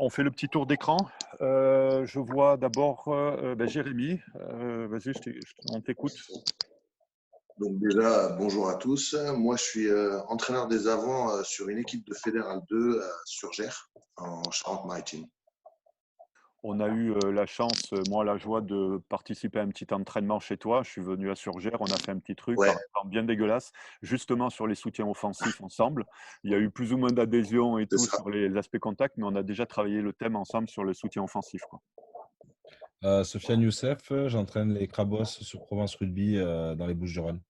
On fait le petit tour d'écran. Je vois d'abord Jérémy. Vas-y, on t'écoute. Donc déjà, bonjour à tous. Moi, je suis entraîneur des avants sur une équipe de Fédéral 2 sur Gers, en Charente-Maritime. On a eu la chance, moi, la joie de participer à un petit entraînement chez toi. Je suis venu à Surgères, on a fait un petit truc, Ouais, par un temps bien dégueulasse, justement sur les soutiens offensifs ensemble. Il y a eu plus ou moins d'adhésion et c'est tout ça. sur les aspects contacts, mais on a déjà travaillé le thème ensemble sur le soutien offensif, quoi. Sofiane Youssef, j'entraîne les Crabos sur Provence Rugby dans les Bouches-du-Rhône.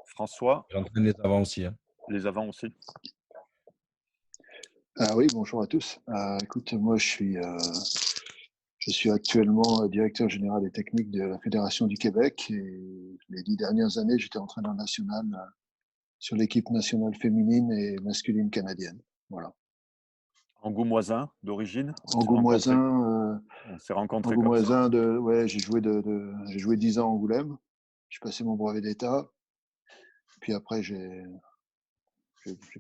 François, J'entraîne les avants aussi. les avants aussi. Oui, bonjour à tous. Écoute, moi je suis actuellement directeur général et technique de la Fédération du Québec et les 10 dernières années, j'étais entraîneur national sur l'équipe nationale féminine et masculine canadienne. Voilà. Angoumoisin d'origine. Angoumoisin, On s'est rencontrés comme ça. j'ai joué 10 ans à Angoulême. J'ai passé mon brevet d'État. Puis après, j'ai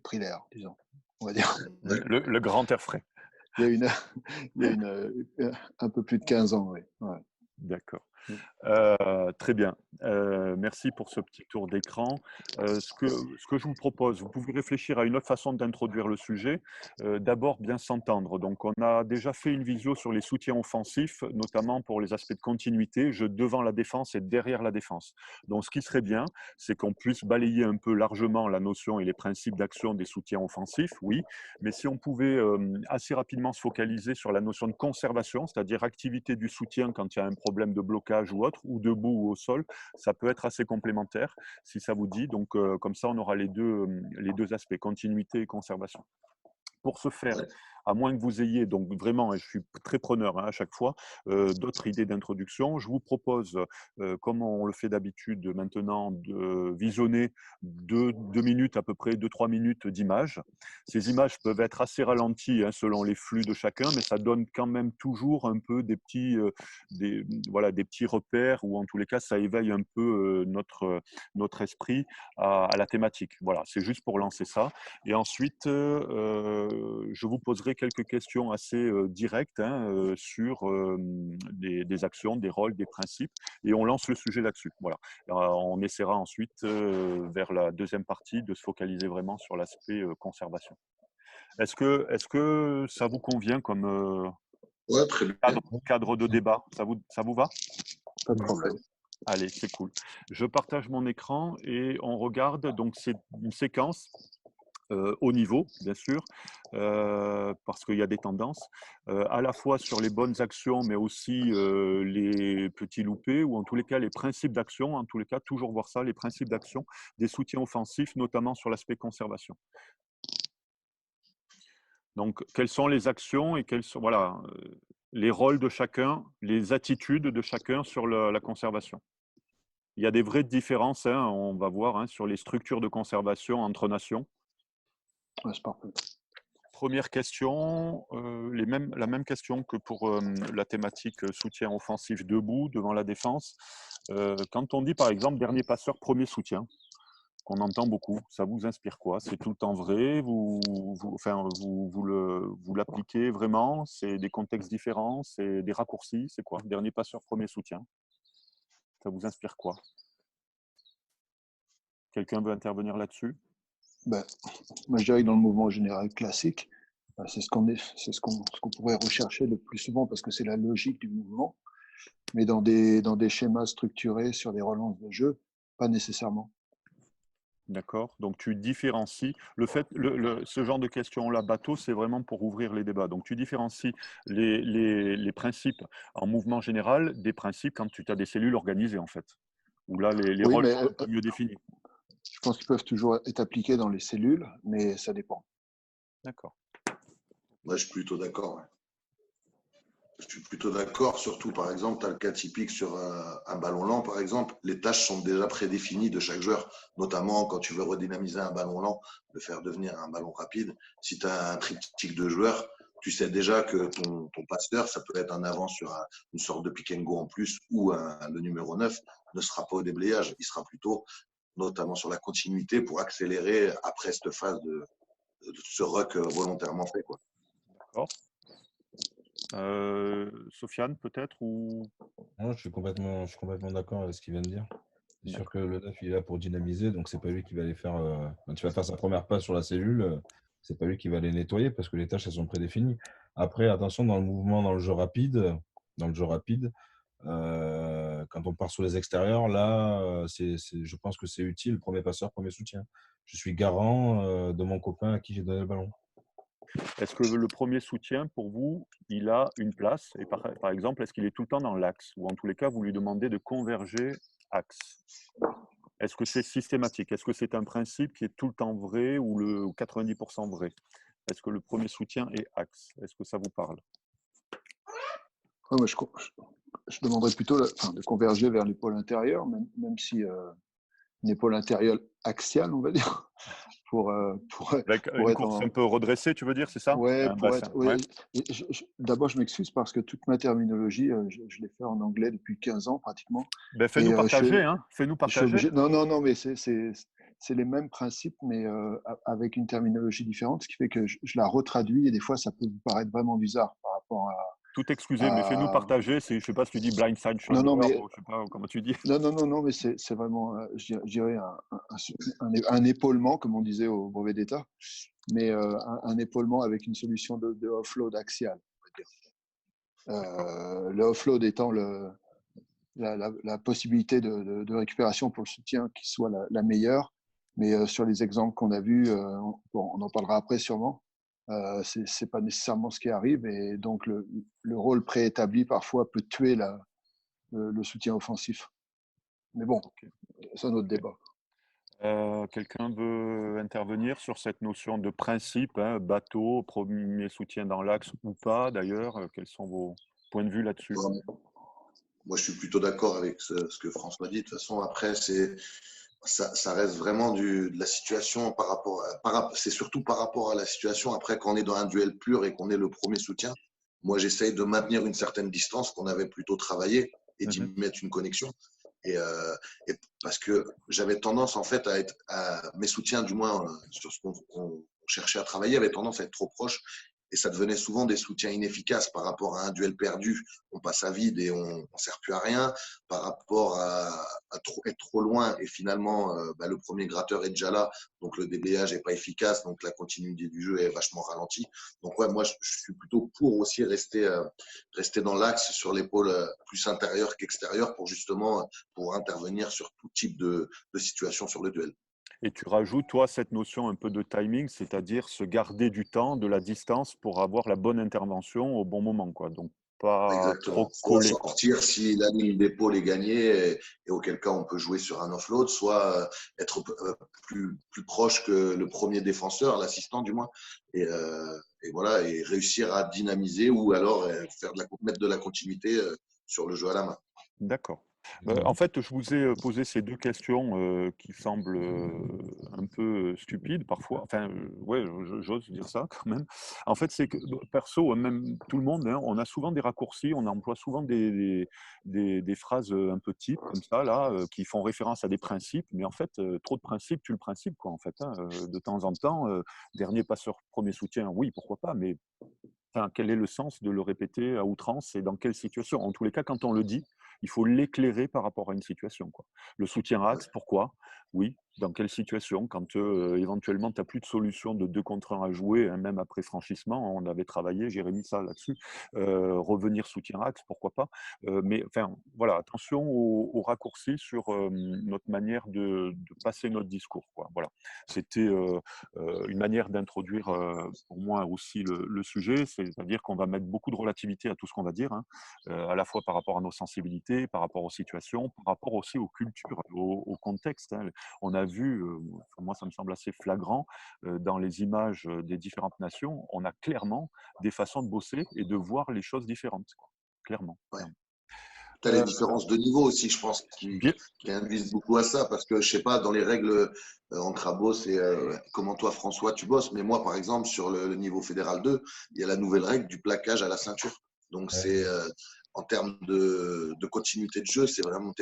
pris l'air, disons, on va dire. Le grand air frais. Il y a un peu plus de 15 ans, oui. Ouais. D'accord. Très bien. Merci pour ce petit tour d'écran. Ce que je vous propose, vous pouvez réfléchir à une autre façon d'introduire le sujet. D'abord, bien s'entendre. Donc, on a déjà fait une visio sur les soutiens offensifs, notamment pour les aspects de continuité, jeu devant la défense et derrière la défense. Donc, ce qui serait bien, c'est qu'on puisse balayer un peu largement la notion et les principes d'action des soutiens offensifs, oui, mais si on pouvait assez rapidement se focaliser sur la notion de conservation, c'est-à-dire activité du soutien quand il y a un problème de blocage ou autre, ou debout ou au sol, ça peut être assez complémentaire si ça vous dit. Donc, comme ça, on aura les deux aspects, continuité et conservation. Pour ce faire, Ouais. à moins que vous ayez, donc vraiment, et je suis très preneur à chaque fois, d'autres idées d'introduction, je vous propose, comme on le fait d'habitude maintenant, de visionner deux minutes à peu près, 2-3 minutes d'images. Ces images peuvent être assez ralenties selon les flux de chacun, mais ça donne quand même toujours un peu des petits repères, ou en tous les cas, ça éveille un peu notre esprit à la thématique. Voilà, c'est juste pour lancer ça. Et ensuite, je vous poserai quelques questions assez directes sur des actions, des rôles, des principes, et on lance le sujet là-dessus. Voilà. On essaiera ensuite, vers la deuxième partie, de se focaliser vraiment sur l'aspect conservation. Est-ce que ça vous convient comme Ouais, très bien. cadre de débat? Ça vous va? Pas de problème. Allez, c'est cool. Je partage mon écran et on regarde. Donc, c'est une séquence haut niveau, bien sûr, parce qu'il y a des tendances, à la fois sur les bonnes actions, mais aussi les petits loupés, ou en tous les cas les principes d'action, en tous les cas, toujours voir ça, les principes d'action des soutiens offensifs, notamment sur l'aspect conservation. Donc, quelles sont les actions et quels sont les rôles de chacun, les attitudes de chacun sur la conservation. Il y a des vraies différences, on va voir, sur les structures de conservation entre nations. Ouais, c'est parfait. Première question, la même question que pour la thématique soutien offensif debout, devant la défense. Quand on dit par exemple dernier passeur, premier soutien, qu'on entend beaucoup, ça vous inspire quoi? C'est tout le temps vrai? Vous l'appliquez vraiment? C'est des contextes différents? C'est des raccourcis? C'est quoi? Dernier passeur, premier soutien. Ça vous inspire quoi? Quelqu'un veut intervenir là-dessus? Ben, moi, je dirais que dans le mouvement général classique, c'est ce qu'on pourrait rechercher le plus souvent parce que c'est la logique du mouvement. Mais dans des schémas structurés sur des relances de jeu, pas nécessairement. D'accord. Donc tu différencies ce genre de questions-là, bateau, c'est vraiment pour ouvrir les débats. Donc tu différencies les principes en mouvement général des principes quand tu as des cellules organisées, en fait, où là les Oui, rôles mais sont un peu mieux définis. je pense qu'ils peuvent toujours être appliqués dans les cellules, mais ça dépend. D'accord. Ouais, je suis plutôt d'accord. Ouais. Je suis plutôt d'accord, surtout par exemple, tu as le cas typique sur un ballon lent, par exemple, les tâches sont déjà prédéfinies de chaque joueur, notamment quand tu veux redynamiser un ballon lent, le faire devenir un ballon rapide. Si tu as un triptyque de joueurs, tu sais déjà que ton passeur, ça peut être un avant sur une sorte de pick and go en plus, ou le numéro 9 ne sera pas au déblayage, il sera plutôt notamment sur la continuité pour accélérer après cette phase ce ruck volontairement fait, quoi. D'accord. Sofiane, peut-être ou... Non, je suis complètement d'accord avec ce qu'il vient de dire. C'est sûr que le neuf, il est là pour dynamiser, donc c'est pas lui qui va aller faire. Quand tu vas faire sa première passe sur la cellule, c'est pas lui qui va les nettoyer parce que les tâches, elles sont prédéfinies. Après, attention dans le mouvement, dans le jeu rapide, quand on part sur les extérieurs, là, je pense que c'est utile, premier passeur, premier soutien. Je suis garant de mon copain à qui j'ai donné le ballon. Est-ce que le premier soutien, pour vous, il a une place? Et par exemple, est-ce qu'il est tout le temps dans l'axe? Ou en tous les cas, vous lui demandez de converger axe? Est-ce que c'est systématique? Est-ce que c'est un principe qui est tout le temps vrai ou le 90% vrai? Est-ce que le premier soutien est axe? Est-ce que ça vous parle? Ouais, je demanderais plutôt de converger vers l'épaule intérieure, même si une épaule intérieure axiale, on va dire, pour Avec une être course un peu redressée, tu veux dire, c'est ça? Ouais, Un bassin, ouais. ouais. D'abord, je m'excuse parce que toute ma terminologie, je l'ai fait en anglais depuis 15 ans pratiquement. Ben, fais-nous Et partager, hein. Fais-nous je suis partager. obligé. Non, mais c'est les mêmes principes, mais avec une terminologie différente, ce qui fait que je la retraduis et des fois, ça peut vous paraître vraiment bizarre par rapport Tout excusé, mais fais-nous partager. Je ne sais pas si tu dis blindside shoulder Non, mais ou je sais pas comment tu dis. non, mais c'est vraiment, je dirais un épaulement, comme on disait au brevet d'État, mais un épaulement avec une solution de offload axial, on va dire. Le offload étant la possibilité de récupération pour le soutien qui soit la meilleure, mais sur les exemples qu'on a vus, on en parlera après sûrement, c'est pas nécessairement ce qui arrive, et donc le rôle préétabli parfois peut tuer le soutien offensif. Mais bon, c'est un autre débat. Quelqu'un veut intervenir sur cette notion de principe, hein, bateau, premier soutien dans l'axe ou pas d'ailleurs? Quels sont vos points de vue là-dessus? Moi, je suis plutôt d'accord avec ce que François dit. De toute façon, après, ça reste vraiment de la situation c'est surtout par rapport à la situation. Après, quand on est dans un duel pur et qu'on est le premier soutien, moi, j'essaye de maintenir une certaine distance qu'on avait plutôt travaillé et d'y mettre une connexion. Et parce que j'avais tendance, en fait, mes soutiens, du moins, sur ce qu'on cherchait à travailler, avaient tendance à être trop proches. Et ça devenait souvent des soutiens inefficaces par rapport à un duel perdu. On passe à vide et on ne sert plus à rien. Par rapport à être trop loin et finalement, le premier gratteur est déjà là. Donc, le déblayage n'est pas efficace. Donc, la continuité du jeu est vachement ralentie. Donc, ouais, moi, je suis plutôt pour aussi rester dans l'axe sur l'épaule plus intérieure qu'extérieure pour intervenir sur tout type de situation sur le duel. Et tu rajoutes, toi, cette notion un peu de timing, c'est-à-dire se garder du temps, de la distance pour avoir la bonne intervention au bon moment, quoi. Donc, pas trop Exactement. Soit collé. sortir si la ligne d'épaule est gagnée et auquel cas on peut jouer sur un offload, soit être plus proche que le premier défenseur, l'assistant du moins, et voilà, et réussir à dynamiser ou alors mettre de la continuité sur le jeu à la main. D'accord. En fait, je vous ai posé ces deux questions qui semblent un peu stupides parfois. Enfin, ouais, j'ose dire ça quand même. En fait, c'est que perso, même tout le monde, hein, on a souvent des raccourcis, on emploie souvent des phrases un peu types comme ça, là, qui font référence à des principes. Mais en fait, trop de principes tue le principe, quoi, en fait. Hein. De temps en temps, dernier passeur, premier soutien, oui, pourquoi pas, mais enfin, quel est le sens de le répéter à outrance et dans quelle situation? En tous les cas, quand on le dit, il faut l'éclairer par rapport à une situation, quoi. Le soutien axe, pourquoi? Oui, dans quelle situation? Quand éventuellement tu n'as plus de solution de 2 contre 1 à jouer, hein, même après franchissement, on avait travaillé, Jérémy, ça là-dessus. Revenir soutien axe, pourquoi pas? Mais enfin, voilà, attention aux raccourcis sur notre manière de passer notre discours, quoi. Voilà. C'était une manière d'introduire pour moi aussi le sujet, c'est-à-dire qu'on va mettre beaucoup de relativité à tout ce qu'on va dire, hein, à la fois par rapport à nos sensibilités, par rapport aux situations, par rapport aussi aux cultures, au contexte. Hein. On a vu, moi ça me semble assez flagrant, dans les images des différentes nations, on a clairement des façons de bosser et de voir les choses différentes, quoi. Clairement. Ouais. Tu as les différences de niveau aussi, je pense, qui induisent beaucoup à ça. Parce que, je sais pas, dans les règles en Crabos, c'est comment toi, François, tu bosses. Mais moi, par exemple, sur le niveau fédéral 2, il y a la nouvelle règle du plaquage à la ceinture. Donc, c'est en termes de continuité de jeu, c'est vraiment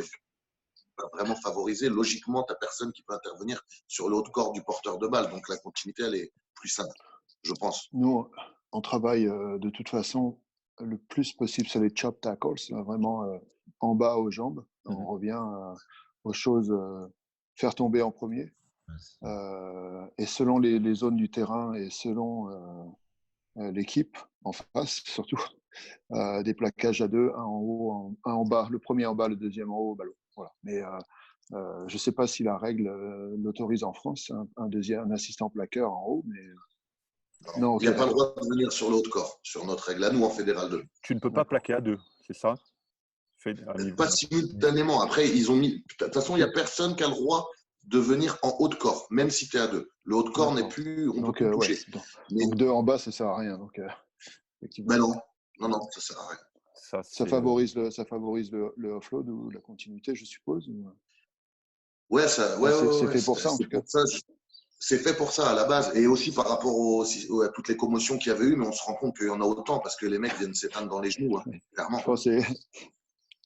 va vraiment favoriser logiquement ta personne qui peut intervenir sur le haut de corps du porteur de balle. Donc la continuité, elle est plus simple, je pense. Nous, on travaille de toute façon le plus possible sur les chop tackles, vraiment en bas aux jambes. On revient aux choses, faire tomber en premier. Et selon les zones du terrain et selon l'équipe en face, surtout, des plaquages à deux, un en haut, un en bas, le premier en bas, le deuxième en haut au ballon. Voilà. Mais je ne sais pas si la règle l'autorise en France, un assistant plaqueur en haut, mais non, il n'y a pas le droit de venir sur le haut de corps, sur notre règle à nous en Fédéral 2. Tu ne peux pas plaquer à deux, c'est ça? Pas simultanément. Après, ils ont mis. De toute façon, il n'y a personne qui a le droit de venir en haut de corps, même si tu es à deux. Le haut de corps n'est plus. On peut plus toucher. Donc deux en bas, ça ne sert à rien. Donc, ben non, ça ne sert à rien. Ça favorise le offload ou la continuité, je suppose. Ouais, c'est fait pour ça en tout cas. C'est fait pour ça à la base, et aussi par rapport à toutes les commotions qu'il y avait eu, mais on se rend compte qu'il y en a autant parce que les mecs viennent s'éteindre dans les genoux, clairement. Je pense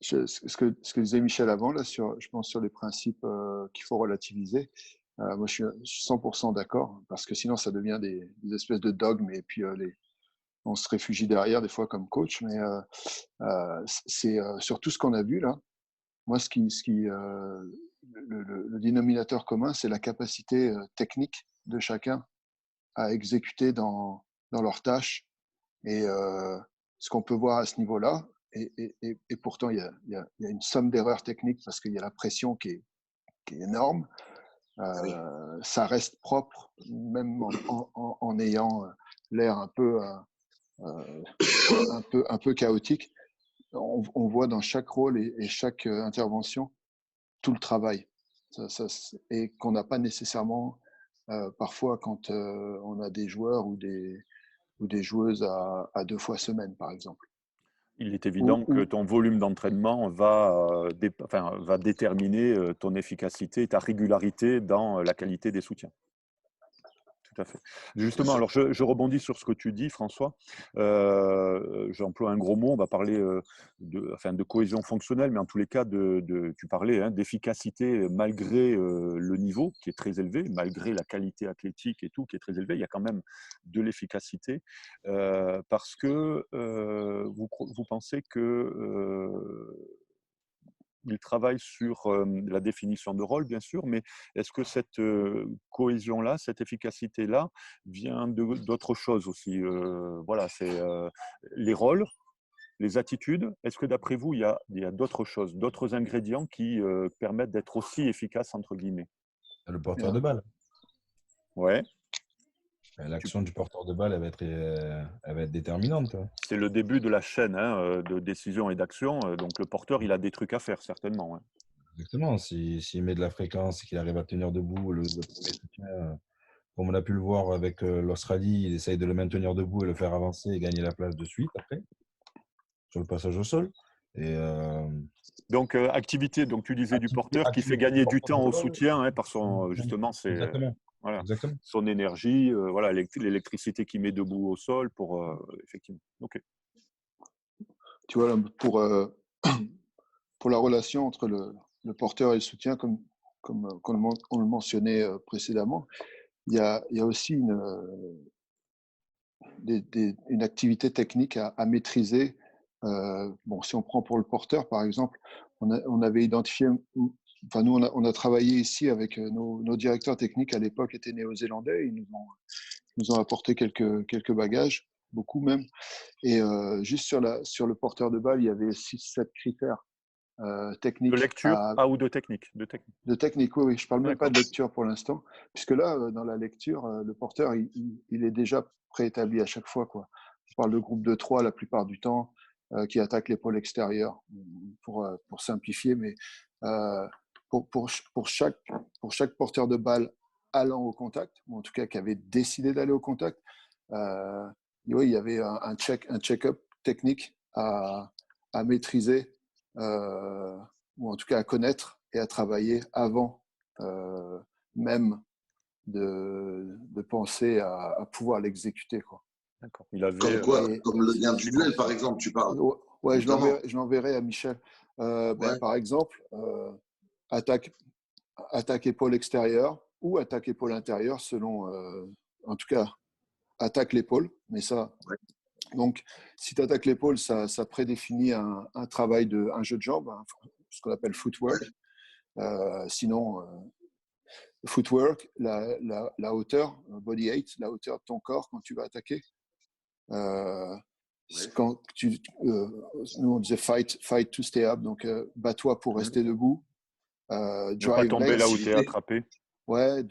ce que disait Michel avant, là, je pense sur les principes qu'il faut relativiser. Moi, je suis 100% d'accord, parce que sinon, ça devient des espèces de dogmes, et puis on se réfugie derrière, des fois, comme coach. Mais c'est sur tout ce qu'on a vu, là. Moi, le dénominateur commun, c'est la capacité technique de chacun à exécuter dans leurs tâches. Et ce qu'on peut voir à ce niveau-là, et pourtant, il y a une somme d'erreurs techniques parce qu'il y a la pression qui est énorme. Ça reste propre, même en ayant l'air un peu chaotique. On voit dans chaque rôle et chaque intervention tout le travail. Et qu'on n'a pas nécessairement parfois quand on a des joueurs ou des joueuses à 2 fois semaine, par exemple. Il est évident que ton volume d'entraînement va déterminer ton efficacité et ta régularité dans la qualité des soutiens. Tout à fait. Justement, alors je rebondis sur ce que tu dis, François. J'emploie un gros mot, on va parler de cohésion fonctionnelle, mais en tous les cas, tu parlais d'efficacité malgré le niveau qui est très élevé, malgré la qualité athlétique et tout qui est très élevé, il y a quand même de l'efficacité parce que vous pensez que il travaille sur la définition de rôle, bien sûr, mais est-ce que cette cohésion-là, cette efficacité-là, vient d'autres choses aussi Voilà, c'est les rôles, les attitudes. Est-ce que d'après vous, il y a d'autres choses, d'autres ingrédients qui permettent d'être aussi efficaces, entre guillemets? Le porteur de balle. Ouais. L'action du porteur de balle, elle va être déterminante. C'est le début de la chaîne de décision et d'action. Donc, le porteur, il a des trucs à faire, certainement. Ouais. Exactement. S'il met de la fréquence et qu'il arrive à tenir debout, le premier soutien, comme on a pu le voir avec l'Australie, il essaye de le maintenir debout et le faire avancer et gagner la place de suite après, sur le passage au sol. Et, donc, activité, donc tu disais du porteur qui fait gagner du temps au soutien par son, justement, c'est... Voilà. Exactement. Son énergie, voilà, l'électricité qu'il met debout au sol pour effectivement. Ok. Tu vois, pour la relation entre le porteur et le soutien, comme on le mentionnait précédemment, il y a aussi une activité technique à maîtriser. Si on prend pour le porteur, par exemple, on avait identifié. Enfin, nous, on a travaillé ici avec nos directeurs techniques à l'époque étaient néo-zélandais. Ils nous ont apporté quelques bagages, beaucoup même. Et juste sur le porteur de balle, il y avait 6-7 critères techniques. De lecture ou de technique? De technique, oui. Je ne parle même pas de lecture pour l'instant. Puisque là, dans la lecture, le porteur, il est déjà préétabli à chaque fois, quoi. Je parle de groupe de 3 la plupart du temps qui attaque l'épaule extérieure pour simplifier. Mais pour chaque porteur de balle allant au contact, ou en tout cas qui avait décidé d'aller au contact, oui, il y avait un check-up technique à maîtriser, ou en tout cas à connaître et à travailler avant même de penser à pouvoir l'exécuter, quoi. D'accord. Il avait, comme quoi, comme le lien du duel, par exemple, tu parles. Ouais, je l'enverrai à Michel. Par exemple, attaque, attaque épaule extérieure ou attaque épaule intérieure, selon, en tout cas, attaque l'épaule. Mais ça, Ouais. donc, si tu attaques l'épaule, ça prédéfinit un travail un jeu de jambes, ce qu'on appelle footwork. Sinon, footwork, la hauteur, body height, la hauteur de ton corps quand tu vas attaquer. Quand nous, on disait fight to stay up, donc bats-toi pour rester debout. Ne pas tomber là où tu es attrapé. Ouais.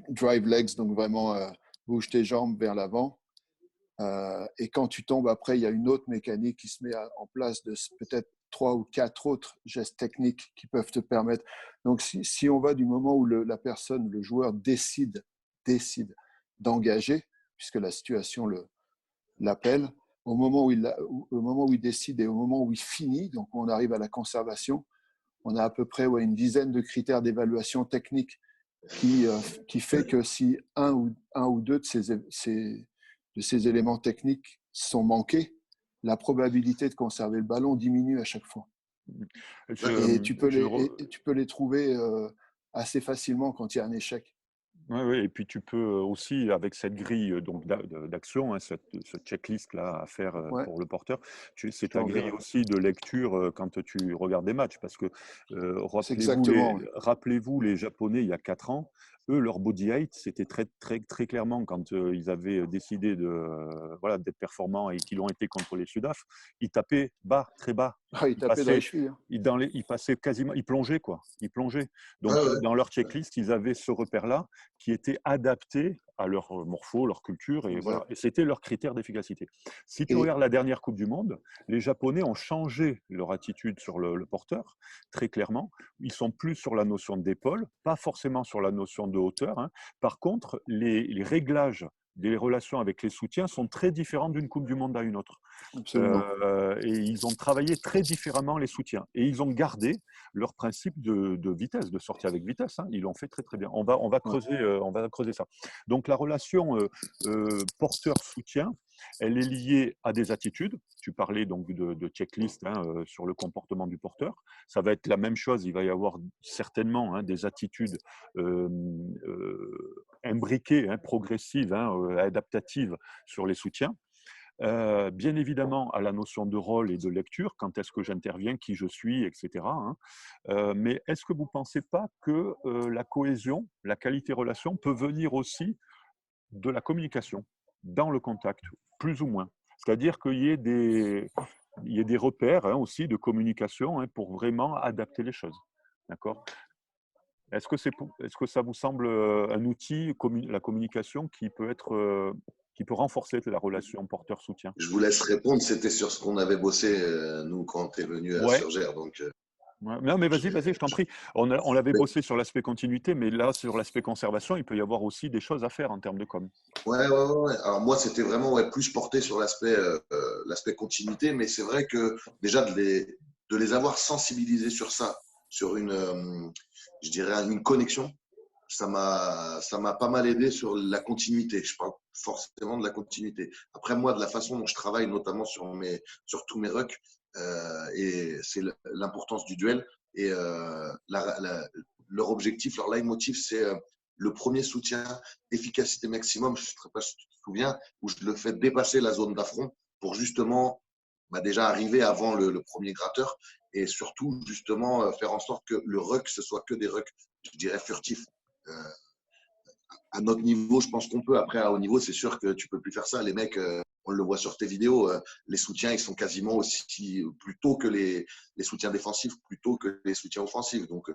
Drive legs, donc vraiment bouge tes jambes vers l'avant. Et quand tu tombes, après, il y a une autre mécanique qui se met en place de peut-être 3 ou 4 autres gestes techniques qui peuvent te permettre. Donc, si on va du moment où la personne, le joueur décide d'engager, puisque la situation l'appelle, au moment où il décide et au moment où il finit, donc on arrive à la conservation, on a à peu près une dizaine de critères d'évaluation technique qui fait que si un ou deux de ces éléments techniques sont manqués, la probabilité de conserver le ballon diminue à chaque fois. Et tu peux les trouver assez facilement quand il y a un échec. Oui, et puis tu peux aussi, avec cette grille d'action, cette checklist-là à faire pour le porteur, c'est ta grille aussi de lecture quand tu regardes des matchs. Parce que rappelez-vous, les Japonais, il y a 4 ans, eux, leur body height, c'était très, très, très clairement quand ils avaient décidé d'être performants et qu'ils ont été contre les Sudaf, ils tapaient bas, très bas. Ils tapaient dans les chevilles. Ils passaient quasiment, ils plongeaient quoi. Ils plongeaient. Donc dans leur checklist, ils avaient ce repère-là qui était adapté à leur morpho, leur culture, et voilà. Et c'était leur critère d'efficacité. Si tu regardes la dernière Coupe du Monde, les Japonais ont changé leur attitude sur le porteur, très clairement. Ils sont plus sur la notion d'épaule, pas forcément sur la notion de hauteur. Hein. Par contre, les réglages des relations avec les soutiens sont très différents d'une Coupe du Monde à une autre. Et ils ont travaillé très différemment les soutiens. Et ils ont gardé leur principe de vitesse, de sortie avec vitesse. Hein. Ils l'ont fait très très bien. On va creuser ça. Donc la relation porteur-soutien, elle est liée à des attitudes. Tu parlais donc de checklist sur le comportement du porteur. Ça va être la même chose. Il va y avoir certainement des attitudes imbriquées, progressives, adaptatives sur les soutiens. Bien évidemment à la notion de rôle et de lecture, quand est-ce que j'interviens, qui je suis, etc. Mais est-ce que vous ne pensez pas que la cohésion, la qualité-relation peut venir aussi de la communication dans le contact, plus ou moins? C'est-à-dire qu'il y ait des repères aussi de communication pour vraiment adapter les choses. D'accord ? Est-ce que ça vous semble un outil, la communication, qui peut renforcer la relation porteur-soutien? Je vous laisse répondre. C'était sur ce qu'on avait bossé, nous, quand tu es venu à Surgère. Donc, non, mais vas-y, je t'en prie. On l'avait bossé sur l'aspect continuité, mais là, sur l'aspect conservation, il peut y avoir aussi des choses à faire en termes de com. Ouais. Alors moi, c'était vraiment plus porté sur l'aspect continuité, mais c'est vrai que déjà de les avoir sensibilisés sur ça, sur je dirais une connexion, ça m'a pas mal aidé sur la continuité. Je parle forcément de la continuité. Après, moi, de la façon dont je travaille, notamment sur tous mes rucks, et c'est l'importance du duel. Et leur objectif, leur leitmotiv, c'est le premier soutien, efficacité maximum. Je ne sais pas si tu te souviens, où je le fais dépasser la zone d'affront pour justement déjà arriver avant le premier gratteur et surtout justement faire en sorte que le ruck, ce soit que des rucks, je dirais, furtifs. À notre niveau, je pense qu'on peut. Après, à haut niveau, c'est sûr que tu peux plus faire ça. Les mecs, on le voit sur tes vidéos, les soutiens, ils sont quasiment aussi, plutôt que les soutiens défensifs, plutôt que les soutiens offensifs. Donc,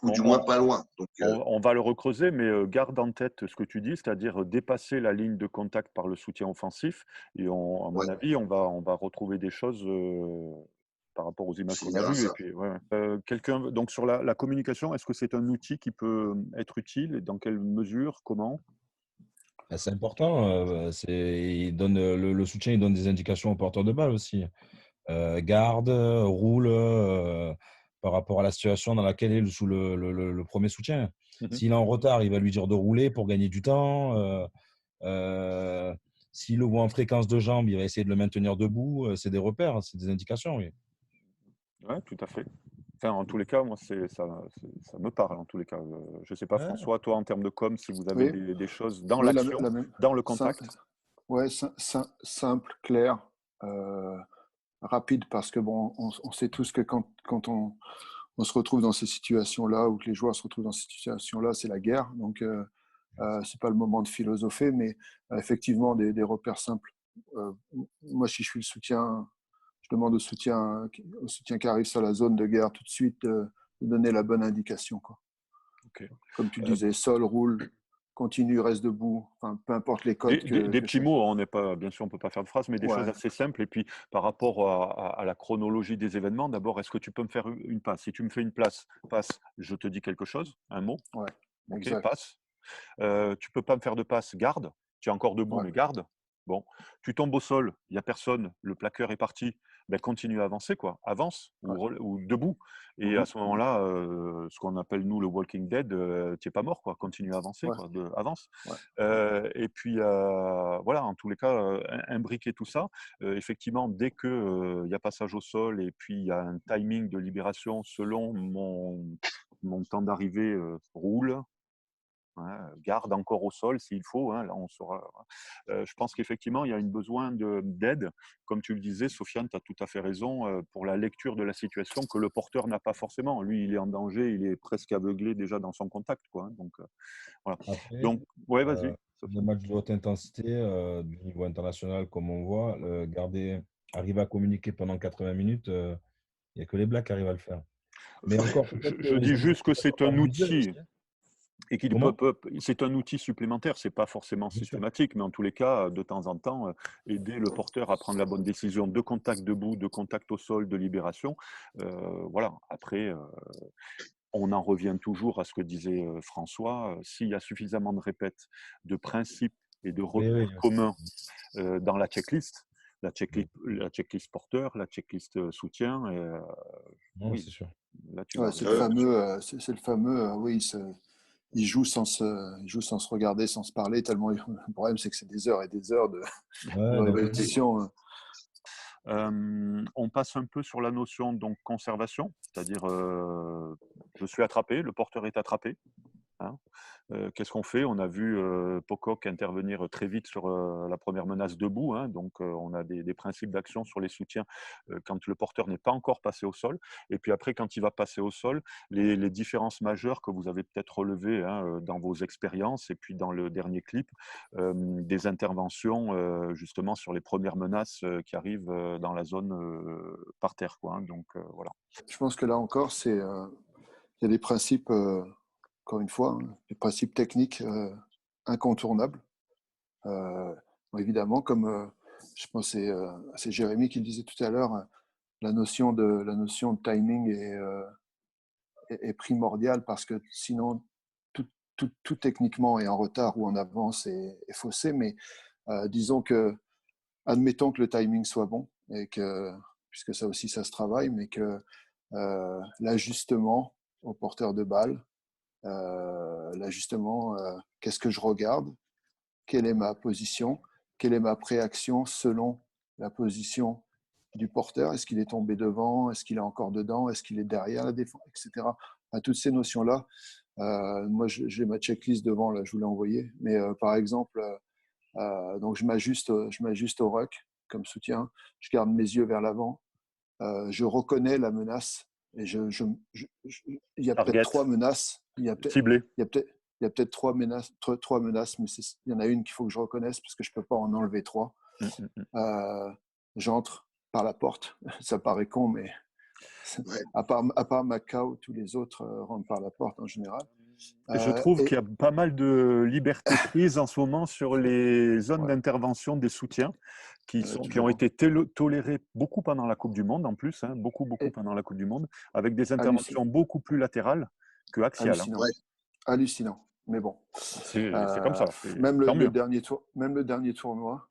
ou du moins pas loin. Donc, on va le recreuser, mais garde en tête ce que tu dis, c'est-à-dire dépasser la ligne de contact par le soutien offensif. Et à mon avis, on va retrouver des choses par rapport aux images qu'on a vues. Et puis, donc sur la communication, est-ce que c'est un outil qui peut être utile et dans quelle mesure, comment? C'est important. Le soutien, il donne des indications aux porteurs de balle aussi. Garde, roule, par rapport à la situation dans laquelle est le premier soutien. S'il est en retard, il va lui dire de rouler pour gagner du temps. S'il le voit en fréquence de jambes, il va essayer de le maintenir debout. C'est des repères, c'est des indications. Oui. Ouais, tout à fait. Enfin, en tous les cas, moi, ça me parle, en tous les cas. Je ne sais pas, Ouais, François, toi, en termes de com, si vous avez Oui, des choses dans oui, l'action, la même. dans le Sim- contact. ouais, simple, clair, euh, rapide, parce que bon, on sait tous que quand on se retrouve dans ces situations-là, ou que les joueurs se retrouvent dans ces situations-là, c'est la guerre. Donc, c'est pas le moment de philosopher, mais effectivement, des repères simples. Euh, Moi, si je suis le soutien, je demande au soutien qui arrive sur la zone de guerre tout de suite de donner la bonne indication, quoi. Ok. Comme tu le Euh, disais, sol, roule, continue, reste debout. Enfin, peu importe les codes des que petits chaque. mots, on n'est pas, bien sûr, on ne peut pas faire de phrases, mais des choses Ouais, assez simples. Et puis, par rapport à la chronologie des événements, d'abord, est-ce que tu peux me faire une passe? Si tu me fais une passe, je te dis quelque chose, un mot. ouais, Ok, exact. passe. Tu peux pas me faire de passe, garde. Tu es encore debout, Ouais, mais garde. Bon, tu tombes au sol, il n'y a personne, le plaqueur est parti. Ben, continue à avancer, quoi. Avance ouais. ou debout. Et à Mhm, ce mhm. moment-là, ce qu'on appelle nous le Walking Dead, tu n'es pas mort, quoi. Continue à avancer, Ouais, quoi. Avance. ouais, ouais. Et puis voilà, en tous les cas, imbriquer tout ça. Effectivement, dès que il y a passage au sol et puis il y a un timing de libération selon mon temps d'arrivée, roule. Ouais, garde encore au sol s'il faut, hein, là on saura. Je pense qu'effectivement, il y a un besoin d'aide. Comme tu le disais, Sofiane, tu as tout à fait raison, pour la lecture de la situation que le porteur n'a pas forcément. Lui, il est en danger, il est presque aveuglé déjà dans son contact, quoi, hein, donc voilà. après, Donc, ouais, euh, vas-y, des Sofiane. matchs de haute intensité du niveau international, comme on voit, arriver à communiquer pendant 80 minutes, il n'y a que les Blacks qui arrivent à le faire. Mais encore, peut-être Je qu'ils dis ont des juste que c'est préparateurs un visuels outil. aussi, hein. Et Comment? c'est un outil supplémentaire, c'est pas forcément Bien sûr. systématique, mais en tous les cas, de temps en temps, aider le porteur à prendre la bonne décision de contact debout, de contact au sol, de libération. Voilà. Après, on en revient toujours à ce que disait François. S'il y a suffisamment de répètes, de principes et de Oui, oui, repères communs dans la checklist porteur, la checklist soutien, non, oui, c'est sûr. là tu vas Ouais, c'est le arriver. Ouais, fameux, c'est le fameux, oui, il joue il joue sans se regarder, sans se parler, tellement le problème c'est que c'est des heures et des heures de Ouais, non, mais répétition. On passe un peu sur la notion donc conservation, c'est-à-dire je suis attrapé, le porteur est attrapé. Hein. Qu'est-ce qu'on fait? On a vu Pocock intervenir très vite sur la première menace debout, hein, donc on a des principes d'action sur les soutiens quand le porteur n'est pas encore passé au sol. Et puis après, quand il va passer au sol, les différences majeures que vous avez peut-être relevées, hein, dans vos expériences et puis dans le dernier clip, des interventions justement sur les premières menaces qui arrivent dans la zone par terre, quoi, hein, donc voilà. Je pense que là encore, il y a des principes, encore une fois, hein, des principes techniques incontournables. Euh, bon, évidemment, comme je pense que c'est Jérémy qui le disait tout à l'heure, la notion de timing est primordiale parce que sinon, tout techniquement est en retard ou en avance est faussé. Mais disons que, admettons que le timing soit bon, et que, puisque ça aussi, ça se travaille, mais que l'ajustement au porteur de balle, l'ajustement, qu'est-ce que je regarde, quelle est ma position, quelle est ma préaction selon la position du porteur, est-ce qu'il est tombé devant, est-ce qu'il est encore dedans, est-ce qu'il est derrière la défense, etc. À toutes ces notions-là, moi j'ai ma checklist devant, là, je vous l'ai envoyé, mais par exemple, donc je m'ajuste au ruck comme soutien, je garde mes yeux vers l'avant, je reconnais la menace et il y a peut-être Target, trois menaces, ciblé. il y a peut-être trois menaces, mais il y en a une qu'il faut que je reconnaisse parce que je peux pas en enlever trois. Mm, mm, mm. J'entre par la porte, ça paraît con, mais ouais. à part Macao, tous les autres rentrent par la porte en général. Je trouve qu'il y Et a pas mal de liberté prise en ce moment sur les zones ouais, d'intervention des soutiens qui ont toujours été tolérées beaucoup pendant la Coupe du Monde en plus, hein, beaucoup et pendant la Coupe du Monde, avec des hallucinant, interventions beaucoup plus latérales que axiales, hein. Ouais. hallucinant, hallucinant. Mais bon, C'est comme ça, même tant mieux. même le dernier tournoi,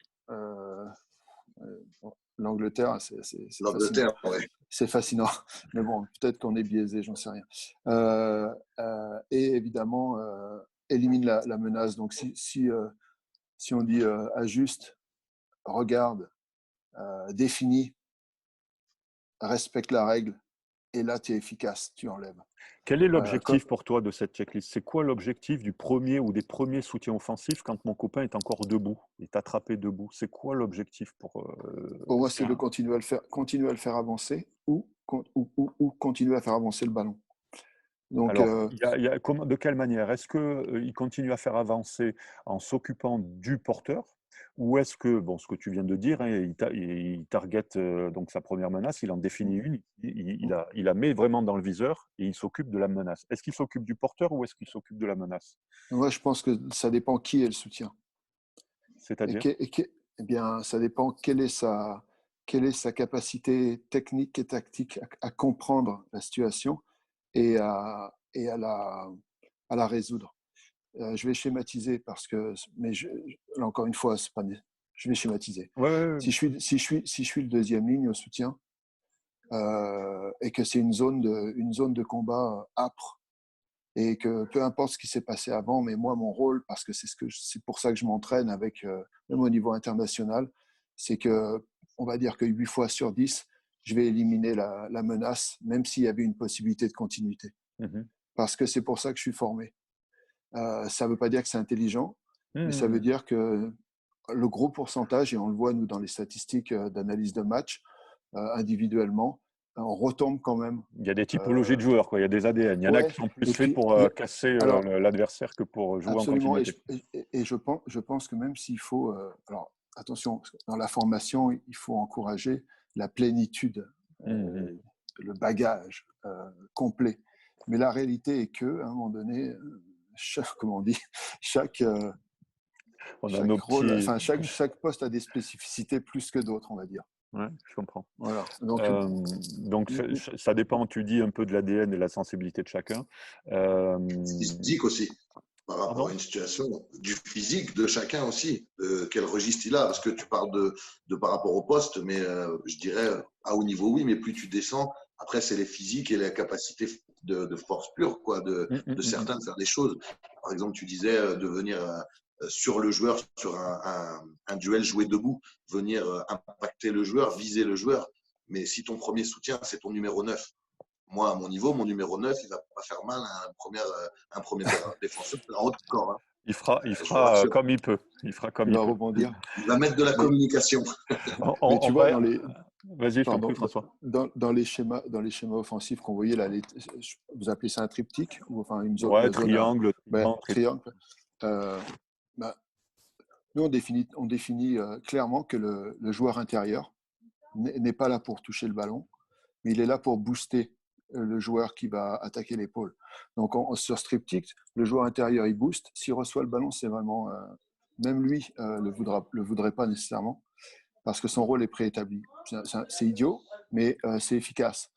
bon, l'Angleterre, c'est fascinant. L'Angleterre, ouais. C'est fascinant. Mais bon, peut-être qu'on est biaisé, j'en sais rien. Et évidemment, élimine la menace. Donc, si on dit ajuste, regarde, définit, respecte la règle, et là, tu es efficace, tu enlèves. Quel est Comme, l'objectif pour toi de cette checklist? C'est quoi l'objectif du premier ou des premiers soutiens offensifs quand mon copain est encore debout, est attrapé debout? C'est quoi l'objectif pour pour moi, est-ce qu'il c'est y a de continuer à le faire avancer ou continuer à faire avancer le ballon. Donc, Alors, de quelle manière? Est-ce qu'il continue à faire avancer en s'occupant du porteur? Ou est-ce que, bon, ce que tu viens de dire, hein, il target donc sa première menace, il en définit une, il la met vraiment dans le viseur et il s'occupe de la menace. Est-ce qu'il s'occupe du porteur ou est-ce qu'il s'occupe de la menace? moi, je pense que ça dépend qui est le soutien. C'est-à-dire? Eh bien, ça dépend quelle est sa capacité technique et tactique à comprendre la situation et à la résoudre. Je vais schématiser parce que, mais là encore une fois, c'est pas, je vais schématiser. Ouais, ouais, ouais. Si je suis le deuxième ligne au soutien et que c'est une zone de combat âpre et que peu importe ce qui s'est passé avant, mais moi mon rôle, parce que c'est pour ça que je m'entraîne avec même au niveau international, c'est que on va dire que 8 fois sur 10, je vais éliminer la menace, même s'il y avait une possibilité de continuité. Mhm. Parce que c'est pour ça que je suis formé. Ça ne veut pas dire que c'est intelligent, mais ça veut Mhm. dire que le gros pourcentage, et on le voit nous dans les statistiques d'analyse de match individuellement, on retombe quand même. Il y a des typologies de joueurs, quoi. Il y a des ADN. Il y en a qui Ouais, sont plus et faits puis, pour casser alors, l'adversaire que pour jouer en absolument, continuité. et je pense que même s'il faut, alors attention, dans la formation, il faut encourager la plénitude, Mhm. le bagage complet. Mais la réalité est que, à un moment donné, comment on dit, chaque, On a chaque nos rôle, petits. enfin chaque poste a des spécificités plus que d'autres, on va dire. Ouais, je comprends. Voilà. Donc, Donc, ça dépend, tu dis, un peu de l'ADN et de la sensibilité de chacun. Euh, Physique aussi, par rapport à Pardon? une situation, du physique de chacun aussi, quel registre il a, parce que tu parles de par rapport au poste, mais je dirais à haut niveau, oui, mais plus tu descends, après c'est les physiques et la capacité de force pure, quoi, de certains de faire des choses. Par exemple, tu disais de venir sur le joueur, sur un duel joué debout, venir impacter le joueur, viser le joueur, mais si ton premier soutien, c'est ton numéro 9, moi, à mon niveau, mon numéro 9, il ne va pas faire mal à un premier défenseur en haut de corps. Hein. Il Je vous fera rassure. comme il peut. Il fera comme il il va peut. rebondir. Il va mettre de la Mais, communication. mais tu On vois, va. Vas-y, je t'en pardon, prie, François. dans les schémas offensifs qu'on voyait là, vous appelez ça un triptyque ou enfin une zone, Ouais, la zone à triangle, triangle. Euh, bah, nous, on définit clairement que le joueur intérieur n'est pas là pour toucher le ballon, mais il est là pour booster le joueur qui va attaquer l'épaule. Donc, sur ce triptyque, le joueur intérieur, il booste. S'il reçoit le ballon, c'est vraiment, même lui, le voudrait pas nécessairement, parce que son rôle est préétabli. C'est idiot, mais c'est efficace.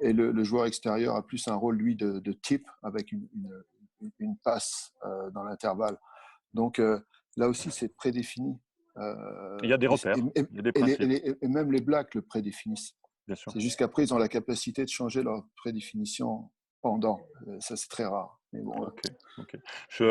Et le joueur extérieur a plus un rôle, lui, de type, avec une passe dans l'intervalle. Donc, là aussi, c'est prédéfini. Il y a des repères, il y a des principes, Et même les Blacks le prédéfinissent. bien sûr. C'est juste qu'après, ils ont la capacité de changer leur prédéfinition pendant. Ça, c'est très rare. Mais bon, Ok.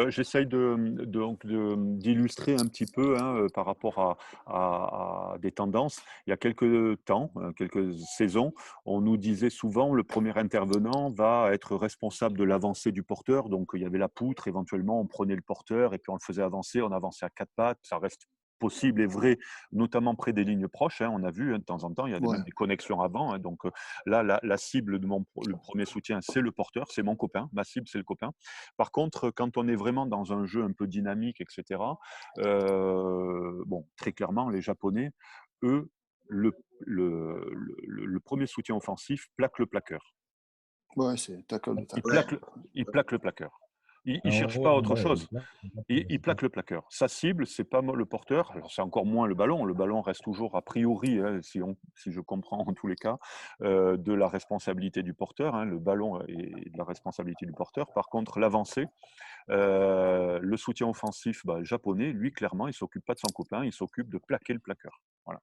J'essaye d'illustrer un petit peu hein, par rapport à des tendances. Il y a quelques temps, quelques saisons, on nous disait souvent le premier intervenant va être responsable de l'avancée du porteur. Donc il y avait la poutre, éventuellement on prenait le porteur et puis on le faisait avancer, on avançait à quatre pattes. Ça reste possible et vrai, notamment près des lignes proches. Hein, on a vu hein, de temps en temps, il y a ouais. même des connexions avant. Hein, donc là, la cible de le premier soutien, c'est le porteur, c'est mon copain. Ma cible, c'est le copain. Par contre, quand on est vraiment dans un jeu un peu dynamique, etc., bon, très clairement, les Japonais, eux, le premier soutien offensif plaque le plaqueur. Ouais, c'est tackle de Il tackle. Ouais. plaque il plaque le plaqueur. Il ne Ah cherche pas ouais, autre ouais, chose. Il plaque le plaqueur. Sa cible, c'est pas le porteur. Alors c'est encore moins le ballon. Le ballon reste toujours a priori, hein, si je comprends en tous les cas, de la responsabilité du porteur. Hein, le ballon est de la responsabilité du porteur. Par contre, l'avancée, le soutien offensif japonais, lui, clairement, il ne s'occupe pas de son copain, il s'occupe de plaquer le plaqueur. Voilà.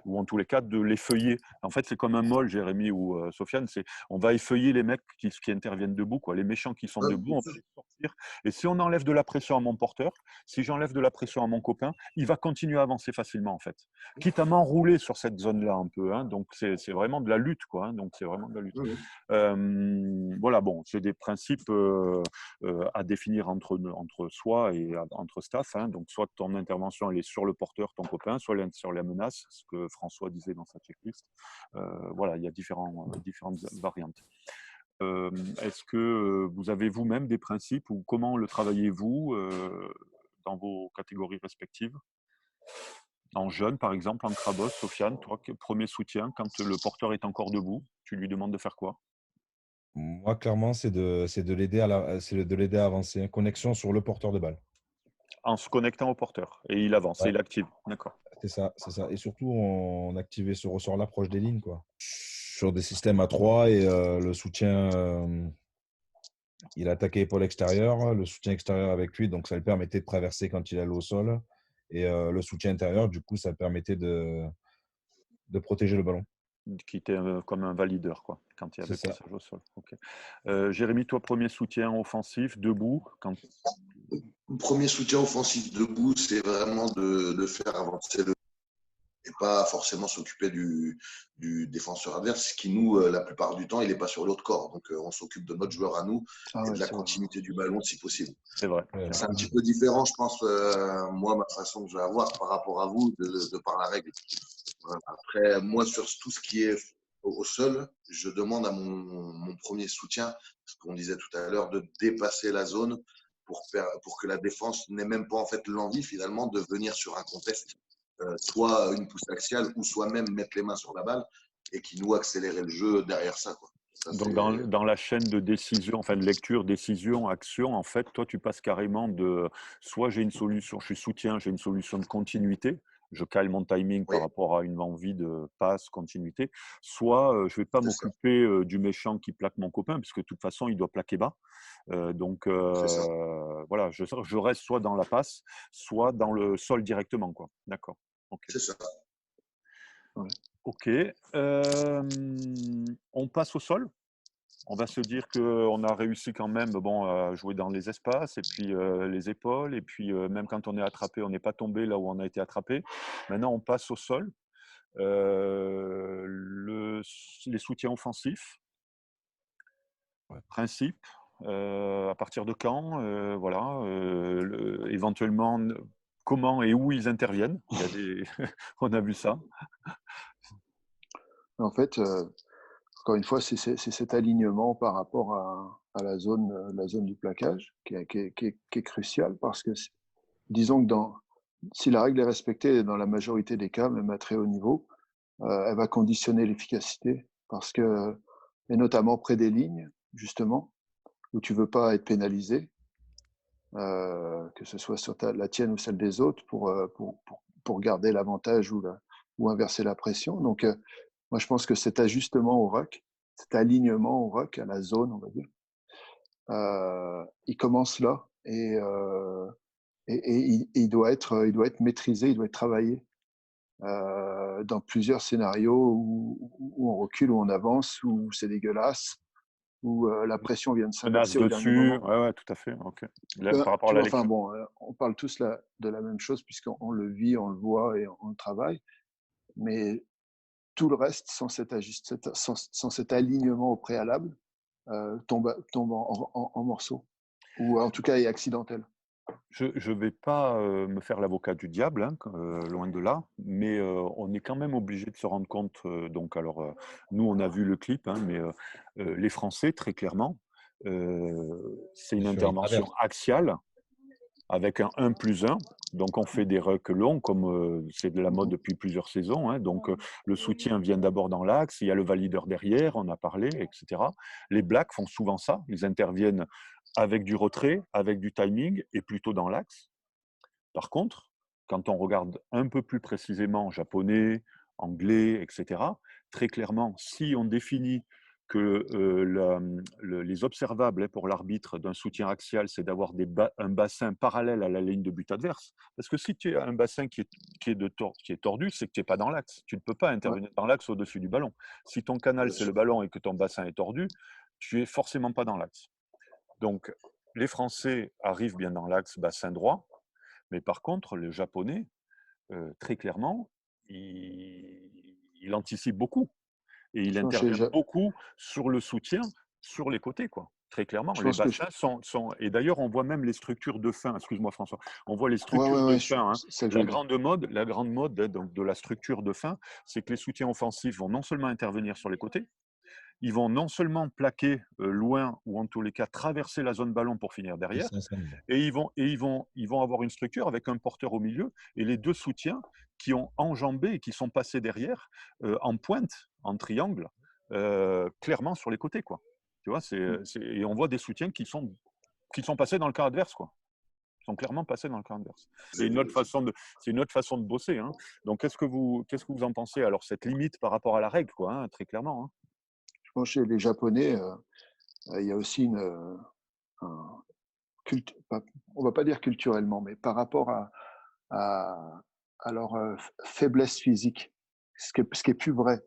ou en tous les cas de l'effeuiller. En fait, c'est comme un molle, Jérémy ou Sofiane, on va effeuiller les mecs qui interviennent debout, quoi. Les méchants qui sont Ouais, debout, bien on sûr. va les sortir. Et si on enlève de la pression à mon porteur, si j'enlève de la pression à mon copain, il va continuer à avancer facilement, en fait. Quitte à m'enrouler sur cette zone-là un peu, hein. Donc c'est vraiment de la lutte, quoi, hein. Donc c'est vraiment de la lutte. Ouais, ouais. Voilà, bon, c'est des principes à définir entre soi et entre staff, hein. Donc soit ton intervention elle est sur le porteur, ton copain, soit elle est sur la menace, ce que François disait dans sa checklist. Voilà, il y a différentes variantes. Est-ce que vous avez vous-même des principes ou comment le travaillez-vous dans vos catégories respectives? En jeune, par exemple, en crabos, Sofiane, toi, premier soutien, quand le porteur est encore debout, tu lui demandes de faire quoi? Moi, clairement, c'est de l'aider de l'aider à avancer. Connexion sur le porteur de balle. En se connectant au porteur. Et il avance, et Ouais, il active. D'accord. c'est ça, c'est ça. Et surtout, on activait ce ressort l'approche des lignes, quoi. Sur des systèmes à 3 et le soutien, il attaquait épaule extérieure, le soutien extérieur avec lui, donc ça lui permettait de traverser quand il allait au sol. Et le soutien intérieur, du coup, ça permettait de protéger le ballon. Qui était comme un valideur, quoi, quand il y C'est avait ça. passage au sol. Ok. Jérémy, toi, premier soutien offensif, debout, quand... Le premier soutien offensif debout, c'est vraiment de faire avancer le et pas forcément s'occuper du défenseur adverse, qui nous, la plupart du temps, il n'est pas sur l'autre corps. Donc, on s'occupe de notre joueur à nous Ah et ouais, de la c'est vrai. continuité du ballon si possible. C'est vrai. Ouais, C'est un petit peu différent, je pense, moi, ma façon que je vais avoir par rapport à vous, de par la règle. Voilà. Après, moi, sur tout ce qui est au sol, je demande à mon premier soutien, ce qu'on disait tout à l'heure, de dépasser la zone pour que la défense n'ait même pas en fait l'envie finalement de venir sur un contest, soit une pousse axiale ou soit même mettre les mains sur la balle et qui nous accélérer le jeu derrière ça, quoi. Ça, Donc, c'est... dans la chaîne de décision, enfin de lecture, décision, action, en fait, toi, tu passes carrément de soit j'ai une solution, je suis soutien, j'ai une solution de continuité, je cale mon timing Oui, par rapport à une envie de passe, continuité, soit je ne vais pas c'est ça, m'occuper du méchant qui plaque mon copain, puisque de toute façon, il doit plaquer bas. Donc, c'est ça, voilà, je reste soit dans la passe, soit dans le sol directement, quoi. D'accord. Ok. c'est ça. Ouais. Ok. On passe au sol. On va se dire qu'on a réussi quand même bon, à jouer dans les espaces et puis les épaules. Et puis même quand on est attrapé, on n'est pas tombé là où on a été attrapé. Maintenant, on passe au sol. Les soutiens offensifs, ouais. principe. À partir de quand voilà, éventuellement, comment et où ils interviennent. Il y a on a vu ça. En fait, encore une fois, c'est cet alignement par rapport à la zone du plaquage qui est crucial parce que, disons que si la règle est respectée dans la majorité des cas, même à très haut niveau, elle va conditionner l'efficacité parce que, et notamment près des lignes, justement, où tu veux pas être pénalisé, que ce soit sur la tienne ou celle des autres, pour garder l'avantage ou inverser la pression. Donc, moi, je pense que cet ajustement au ruck, cet alignement au ruck, à la zone, on va dire, il commence là et il doit être maîtrisé, il doit être travaillé dans plusieurs scénarios où on recule, où on avance, où c'est dégueulasse, où la pression vient de Menace s'inverser au dernier dessus. moment. Ouais, ouais, tout à fait. Ok. Là, par rapport à Tu la vois, enfin lecture. bon, on parle tous de la même chose puisqu'on le vit, on le voit et on le travaille, mais tout le reste, sans cet alignement au préalable, tombe en morceaux, ou en tout cas est accidentel. Je ne vais pas me faire l'avocat du diable, hein, loin de là, mais on est quand même obligé de se rendre compte. Donc, alors, nous, on a vu le clip, hein, mais les Français, très clairement, c'est une Bien sûr, il intervention traverse. axiale avec un 1+1. Donc, on fait des rucks longs, comme c'est de la mode depuis plusieurs saisons, hein. Donc, le soutien vient d'abord dans l'axe, il y a le valideur derrière, on a parlé, etc. Les Blacks font souvent ça, ils interviennent avec du retrait, avec du timing et plutôt dans l'axe. Par contre, quand on regarde un peu plus précisément japonais, anglais, etc., très clairement, si on définit que les observables pour l'arbitre d'un soutien axial, c'est d'avoir un bassin parallèle à la ligne de but adverse. Parce que si tu as un bassin qui est tordu, c'est que tu n'es pas dans l'axe. Tu ne peux pas Ouais. intervenir dans l'axe au-dessus du ballon. Si ton canal, Bien c'est le sûr. ballon et que ton bassin est tordu, tu es forcément pas dans l'axe. Donc, les Français arrivent bien dans l'axe bassin droit, mais par contre, le Japonais, très clairement, il anticipe beaucoup. Et il Je pense, chez les intervient Ja- beaucoup sur le soutien, sur les côtés, quoi. Très clairement. je Les pense que bassins sont. Et d'ailleurs, on voit même les structures de fin. Excuse-moi, François. On voit les ouais, structures ouais, de ouais, fin. Hein. c'est ça que je La veux dire. grande mode, donc, de la structure de fin, c'est que les soutiens offensifs vont non seulement intervenir sur les côtés, ils vont non seulement plaquer loin ou en tous les cas traverser la zone ballon pour finir Ils derrière, s'assemblent. et ils vont avoir une structure avec un porteur au milieu et les deux soutiens qui ont enjambé et qui sont passés derrière en pointe, en triangle, clairement sur les côtés, quoi. Tu vois, et on voit des soutiens qui sont passés dans le camp adverse, quoi. Ils sont clairement passés dans le camp adverse. C'est une autre façon de bosser. Hein. Donc, qu'est-ce que vous en pensez? Alors, cette limite par rapport à la règle, quoi, hein, très clairement. Hein. Je pense que chez les Japonais, il y a aussi un on va pas dire culturellement, mais par rapport à, à leur faiblesse physique, ce qui est plus vrai,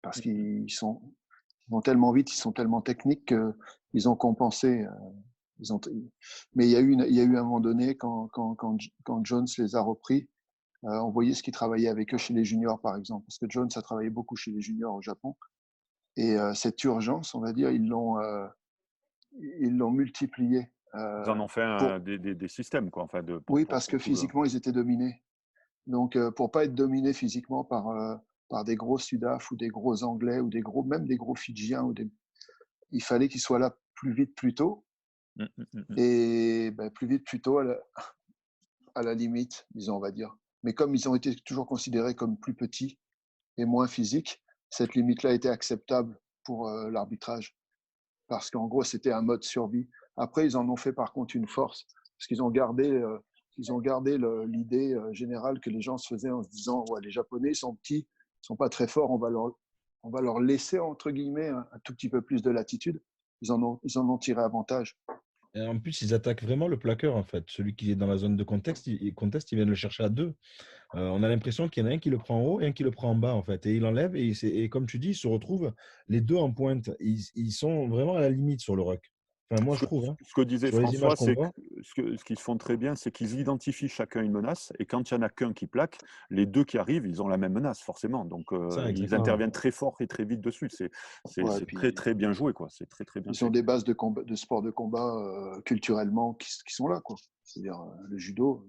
parce ils vont tellement vite, ils sont tellement techniques qu'ils ont compensé. Ils ont, mais il y a eu un moment donné, quand Jones les a repris, on voyait ce qui travaillait avec eux chez les juniors, par exemple, parce que Jones a travaillé beaucoup chez les juniors au Japon. Et cette urgence, on va dire, ils l'ont multipliée. Ils en ont fait des systèmes, quoi. Enfin, Oui, parce que tout le... physiquement, ils étaient dominés. Donc, pour pas être dominés physiquement par des gros Sudaf ou des gros Anglais ou même des gros Fidjiens, il fallait qu'ils soient là plus vite, plus tôt. Et ben, plus vite, plus tôt, à la limite, disons, on va dire. Mais comme ils ont été toujours considérés comme plus petits et moins physiques, cette limite-là était acceptable pour l'arbitrage. Parce qu'en gros, c'était un mode survie. Après, ils en ont fait par contre une force, parce qu'ils ont gardé l'idée générale que les gens se faisaient en se disant ouais, les Japonais sont petits, ils sont pas très forts, on va leur laisser entre guillemets un tout petit peu plus de latitude. Ils en ont tiré avantage. Et en plus, ils attaquent vraiment le plaqueur, en fait. Celui qui est dans la zone de contexte, ils viennent le chercher à deux. On a l'impression qu'il y en a un qui le prend en haut et un qui le prend en bas, en fait. Et il enlève, et comme tu dis, ils se retrouvent les deux en pointe. Ils sont vraiment à la limite sur le ruck. Enfin, moi, je trouve. Hein. Ce que disait Sur les images François, qu'on c'est voit. que ce qu'ils font très bien, c'est qu'ils identifient chacun une menace, et quand il n'y en a qu'un qui plaque, les deux qui arrivent, ils ont la même menace, forcément. Donc, Ça, ils exactement. interviennent très fort et très vite dessus. C'est très, très bien joué, quoi. C'est très, très bien Ils ont des bases de sport de combat culturellement qui sont là, quoi. C'est-à-dire le judo,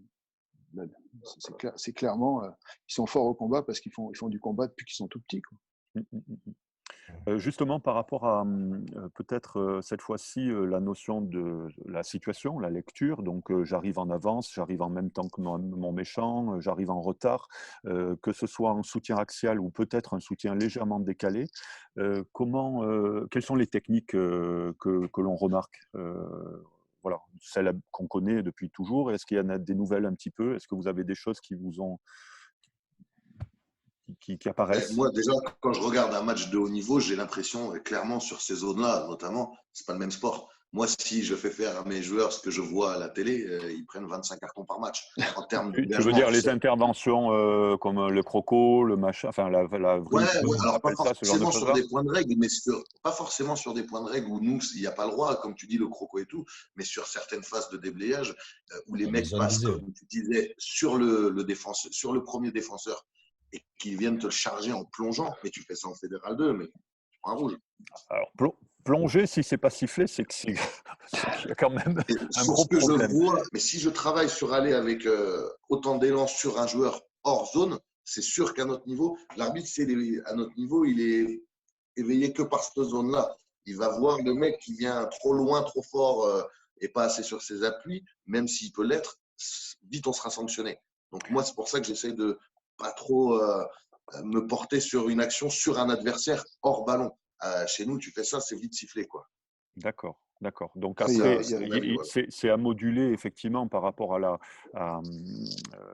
c'est clairement, ils sont forts au combat parce qu'ils font du combat depuis qu'ils sont tout petits, quoi. Justement, par rapport à peut-être cette fois-ci la notion de la situation, la lecture, donc j'arrive en avance, j'arrive en même temps que mon méchant, j'arrive en retard, que ce soit en soutien axial ou peut-être un soutien légèrement décalé, quelles sont les techniques que l'on remarque voilà, celles qu'on connaît depuis toujours. Est-ce qu'il y en a des nouvelles un petit peu? Est-ce que vous avez des choses qui vous ont qui apparaissent? Moi, déjà, quand je regarde un match de haut niveau, j'ai l'impression, clairement, sur ces zones-là, notamment, c'est pas le même sport. Moi, si je fais faire à mes joueurs ce que je vois à la télé, ils prennent 25 cartons par match. En termes Tu veux d'engagement, dire les interventions comme le croco, le machin, enfin la ouais, vrille, on alors pas appelle ça, ce genre de forcément sur choses-là? des points de règle, mais pas forcément sur des points de règle où nous, il n'y a pas le droit, comme tu dis, le croco et tout, mais sur certaines phases de déblayage où les Dans les mecs zones passent, visées. comme tu disais, sur le défenseur, sur le premier défenseur et qu'ils viennent te le charger en plongeant. Mais tu fais ça en Fédéral 2, mais tu prends un rouge. Alors plonger, si c'est pas sifflé, c'est qu'il y a quand même Et un sur gros ce que je problème. vois, mais si je travaille sur aller avec autant d'élan sur un joueur hors zone, c'est sûr qu'à notre niveau, l'arbitre, à notre niveau, il est éveillé que par cette zone-là. Il va voir le mec qui vient trop loin, trop fort et pas assez sur ses appuis, même s'il peut l'être, vite on sera sanctionné. Donc moi, c'est pour ça que j'essaie de pas trop me porter sur une action sur un adversaire hors ballon. Chez nous, tu fais ça, c'est vite sifflé, quoi. D'accord, d'accord. Donc Après, il y a- après, il y a- C'est règle, voilà. c'est à moduler effectivement par rapport à,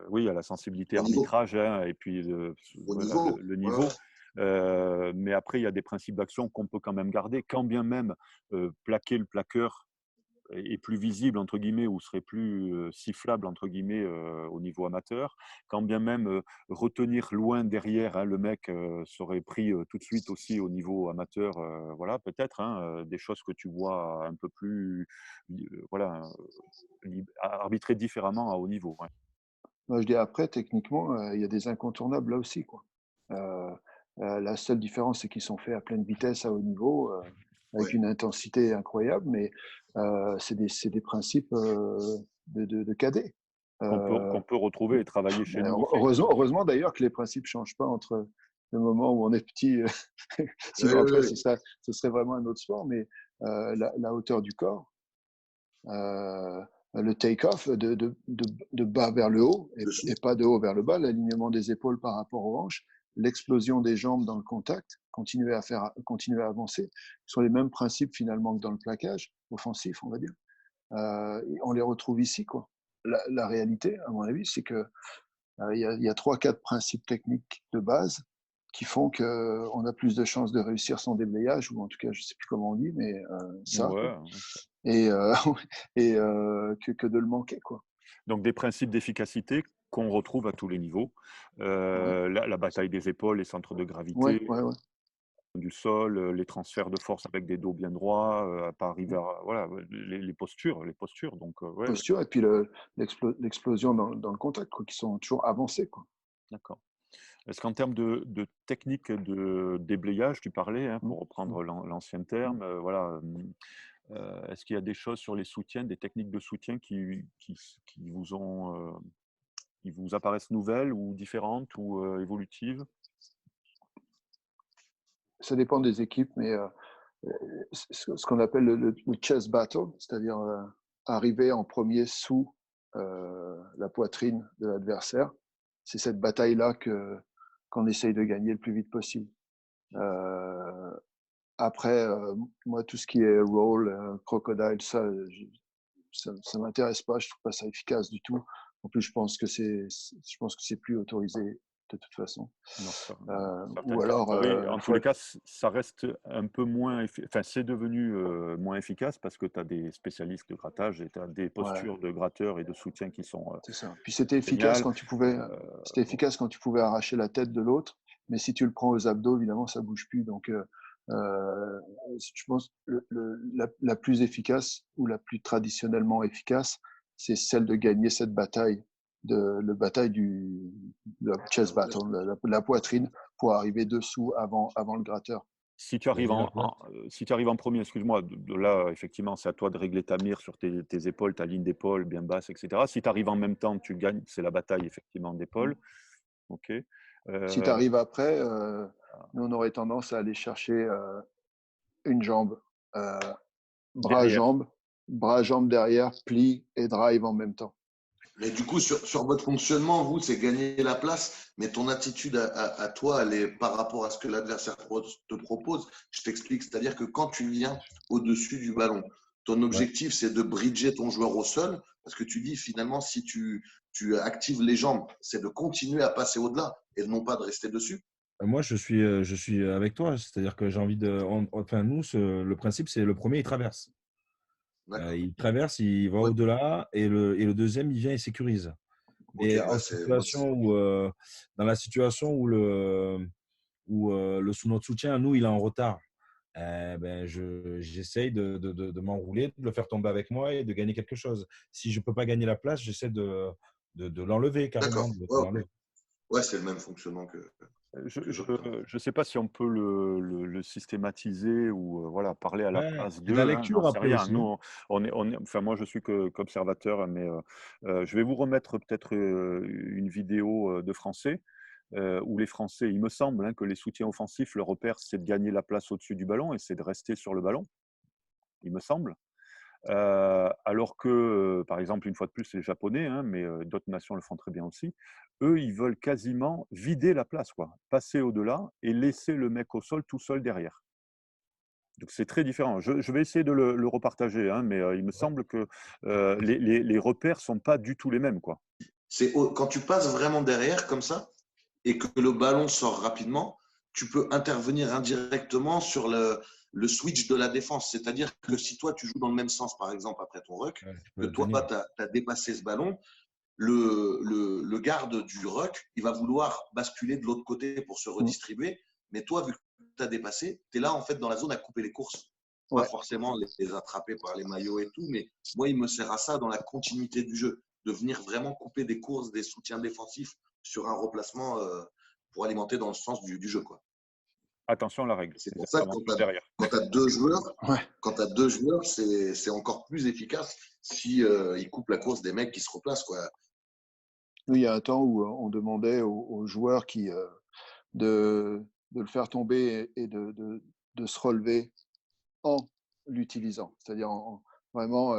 oui, à la sensibilité Au niveau. arbitrage hein, et puis Au voilà, niveau. le Ouais, niveau. ouais. Mais après, il y a des principes d'action qu'on peut quand même garder, quand bien même plaquer le plaqueur est plus visible entre guillemets ou serait plus sifflable entre guillemets au niveau amateur, quand bien même retenir loin derrière, hein, le mec serait pris tout de suite aussi au niveau amateur, voilà peut-être hein, des choses que tu vois un peu plus voilà arbitrer différemment à haut niveau. Ouais. Moi, je dis après, techniquement, il y a des incontournables là aussi, quoi. La seule différence, c'est qu'ils sont faits à pleine vitesse, à haut niveau, avec Ouais. une intensité incroyable, mais c'est des principes de cadet. Qu'on peut retrouver et travailler chez nous aussi. Heureusement d'ailleurs que les principes ne changent pas entre le moment où on est petit, Oui, sinon après oui, ce serait vraiment un autre sport, mais la hauteur du corps, le take-off de bas vers le haut oui. et pas de haut vers le bas, l'alignement des épaules par rapport aux hanches, l'explosion des jambes dans le contact, continuer à avancer, ce sont les mêmes principes finalement que dans le plaquage offensif, on va dire. On les retrouve ici, quoi. La réalité, à mon avis, c'est que il y a 3-4 principes techniques de base qui font qu'on a plus de chances de réussir son déblayage, ou en tout cas, je ne sais plus comment on dit, mais ça, quoi. Ouais. Et, que de le manquer, quoi. Donc des principes d'efficacité qu'on retrouve à tous les niveaux. Ouais, La bataille des épaules, les centres de ouais, gravité, ouais. du sol, les transferts de force avec des dos bien droits, à pas arriver à voilà, les postures, donc ouais, ouais, Posture, et puis l'explosion dans le contact, quoi, qui sont toujours avancés, quoi. d'accord. Est-ce qu'en termes de technique de déblayage, tu parlais, hein, Mm, pour mm, reprendre l'ancien mm. terme, voilà, est-ce qu'il y a des choses sur les soutiens, des techniques de soutien qui vous ont, qui vous apparaissent nouvelles ou différentes ou évolutives? Ça dépend des équipes, mais ce qu'on appelle le chest battle, c'est-à-dire arriver en premier sous la poitrine de l'adversaire. C'est cette bataille-là qu'on essaye de gagner le plus vite possible. Euh, Après, moi, tout ce qui est roll, crocodile, ça m'intéresse pas. Je trouve pas ça efficace du tout. En plus, je pense que c'est plus autorisé de toute façon. Dans certaines Ou alors, catégories. En tous faut les être, cas, ça reste un peu moins enfin, c'est devenu moins efficace parce que tu as des spécialistes de grattage et tu as des ouais, postures de gratteurs et de soutien qui sont c'est ça. Puis c'était efficace géniales. quand tu pouvais, Bon, arracher la tête de l'autre, mais si tu le prends aux abdos, évidemment, ça bouge plus. Donc, je pense que la plus efficace ou la plus traditionnellement efficace, c'est celle de gagner cette bataille, le bataille de la chest battle, la poitrine, pour arriver dessous avant le gratteur. si tu arrives Vas-y, après. si tu arrives en premier, excuse-moi, de là, effectivement, c'est à toi de régler ta mire sur tes épaules, ta ligne d'épaule bien basse, etc. Si tu arrives en même temps, tu gagnes, c'est la bataille effectivement d'épaule. OK. Si tu Euh, arrives après, nous, on aurait tendance à aller chercher une jambe, euh, derrière. bras-jambe, bras-jambe derrière, plie et drive en même temps. Mais du coup, sur votre fonctionnement, vous, c'est gagner la place, mais ton attitude à toi, elle est par rapport à ce que l'adversaire te propose. Je t'explique, c'est-à-dire que quand tu viens au-dessus du ballon, ton Ouais. objectif, c'est de bridger ton joueur au sol, parce que tu dis finalement, si tu actives les jambes, c'est de continuer à passer au-delà et non pas de rester dessus. Moi, je suis avec toi. C'est-à-dire que j'ai envie de. Enfin, nous, le principe, c'est le premier, il traverse. D'accord. Il traverse, il va Ouais, au-delà, et le deuxième, il vient et sécurise. ok, Mais ouais, moi, dans la situation où le sous notre soutien, nous, il est en retard, ben, j'essaye de m'enrouler, de le faire tomber avec moi et de gagner quelque chose. Si je ne peux pas gagner la place, j'essaie de l'enlever d'accord. carrément. De Ouais, ok. l'enlever. Ouais, c'est le même fonctionnement que Je j'observe. ne sais pas si on peut le systématiser ou voilà, parler à la Ouais, place c'est de la d'eux, hein, j'en lecture sais après rien. aussi, Nous, hein. enfin, moi, je suis qu'observateur, mais je vais vous remettre peut-être une vidéo de Français où les Français, il me semble hein, que les soutiens offensifs, leur repère, c'est de gagner la place au-dessus du ballon et c'est de rester sur le ballon, il me semble. Alors que, par exemple, une fois de plus, les Japonais, hein, mais d'autres nations le font très bien aussi, eux, ils veulent quasiment vider la place, quoi, passer au-delà et laisser le mec au sol tout seul derrière. Donc c'est très différent. Je vais essayer de le repartager, hein, mais il me semble que les repères ne sont pas du tout les mêmes, quoi. Quand tu passes vraiment derrière comme ça et que le ballon sort rapidement, tu peux intervenir indirectement sur le switch de la défense. C'est-à-dire que si toi, tu joues dans le même sens, par exemple, après ton ruck, Ouais, tu peux que le toi, tenir. tu as dépassé ce ballon, le garde du ruck, il va vouloir basculer de l'autre côté pour se Mm. redistribuer. Mais toi, vu que tu as dépassé, tu es là, en fait, dans la zone à couper les courses. Pas Ouais. forcément les attraper par les maillots et tout, mais moi, il me sert à ça dans la continuité du jeu, de venir vraiment couper des courses, des soutiens défensifs sur un replacement pour alimenter dans le sens du jeu, quoi. Attention à la règle, C'est les pour ça que interventions derrière. quand tu as deux joueurs, Ouais. c'est encore plus efficace si ils coupent la course des mecs qui se replacent, quoi. Nous, il y a un temps où on demandait aux joueurs de, de le faire tomber et de se relever en l'utilisant. C'est-à-dire vraiment,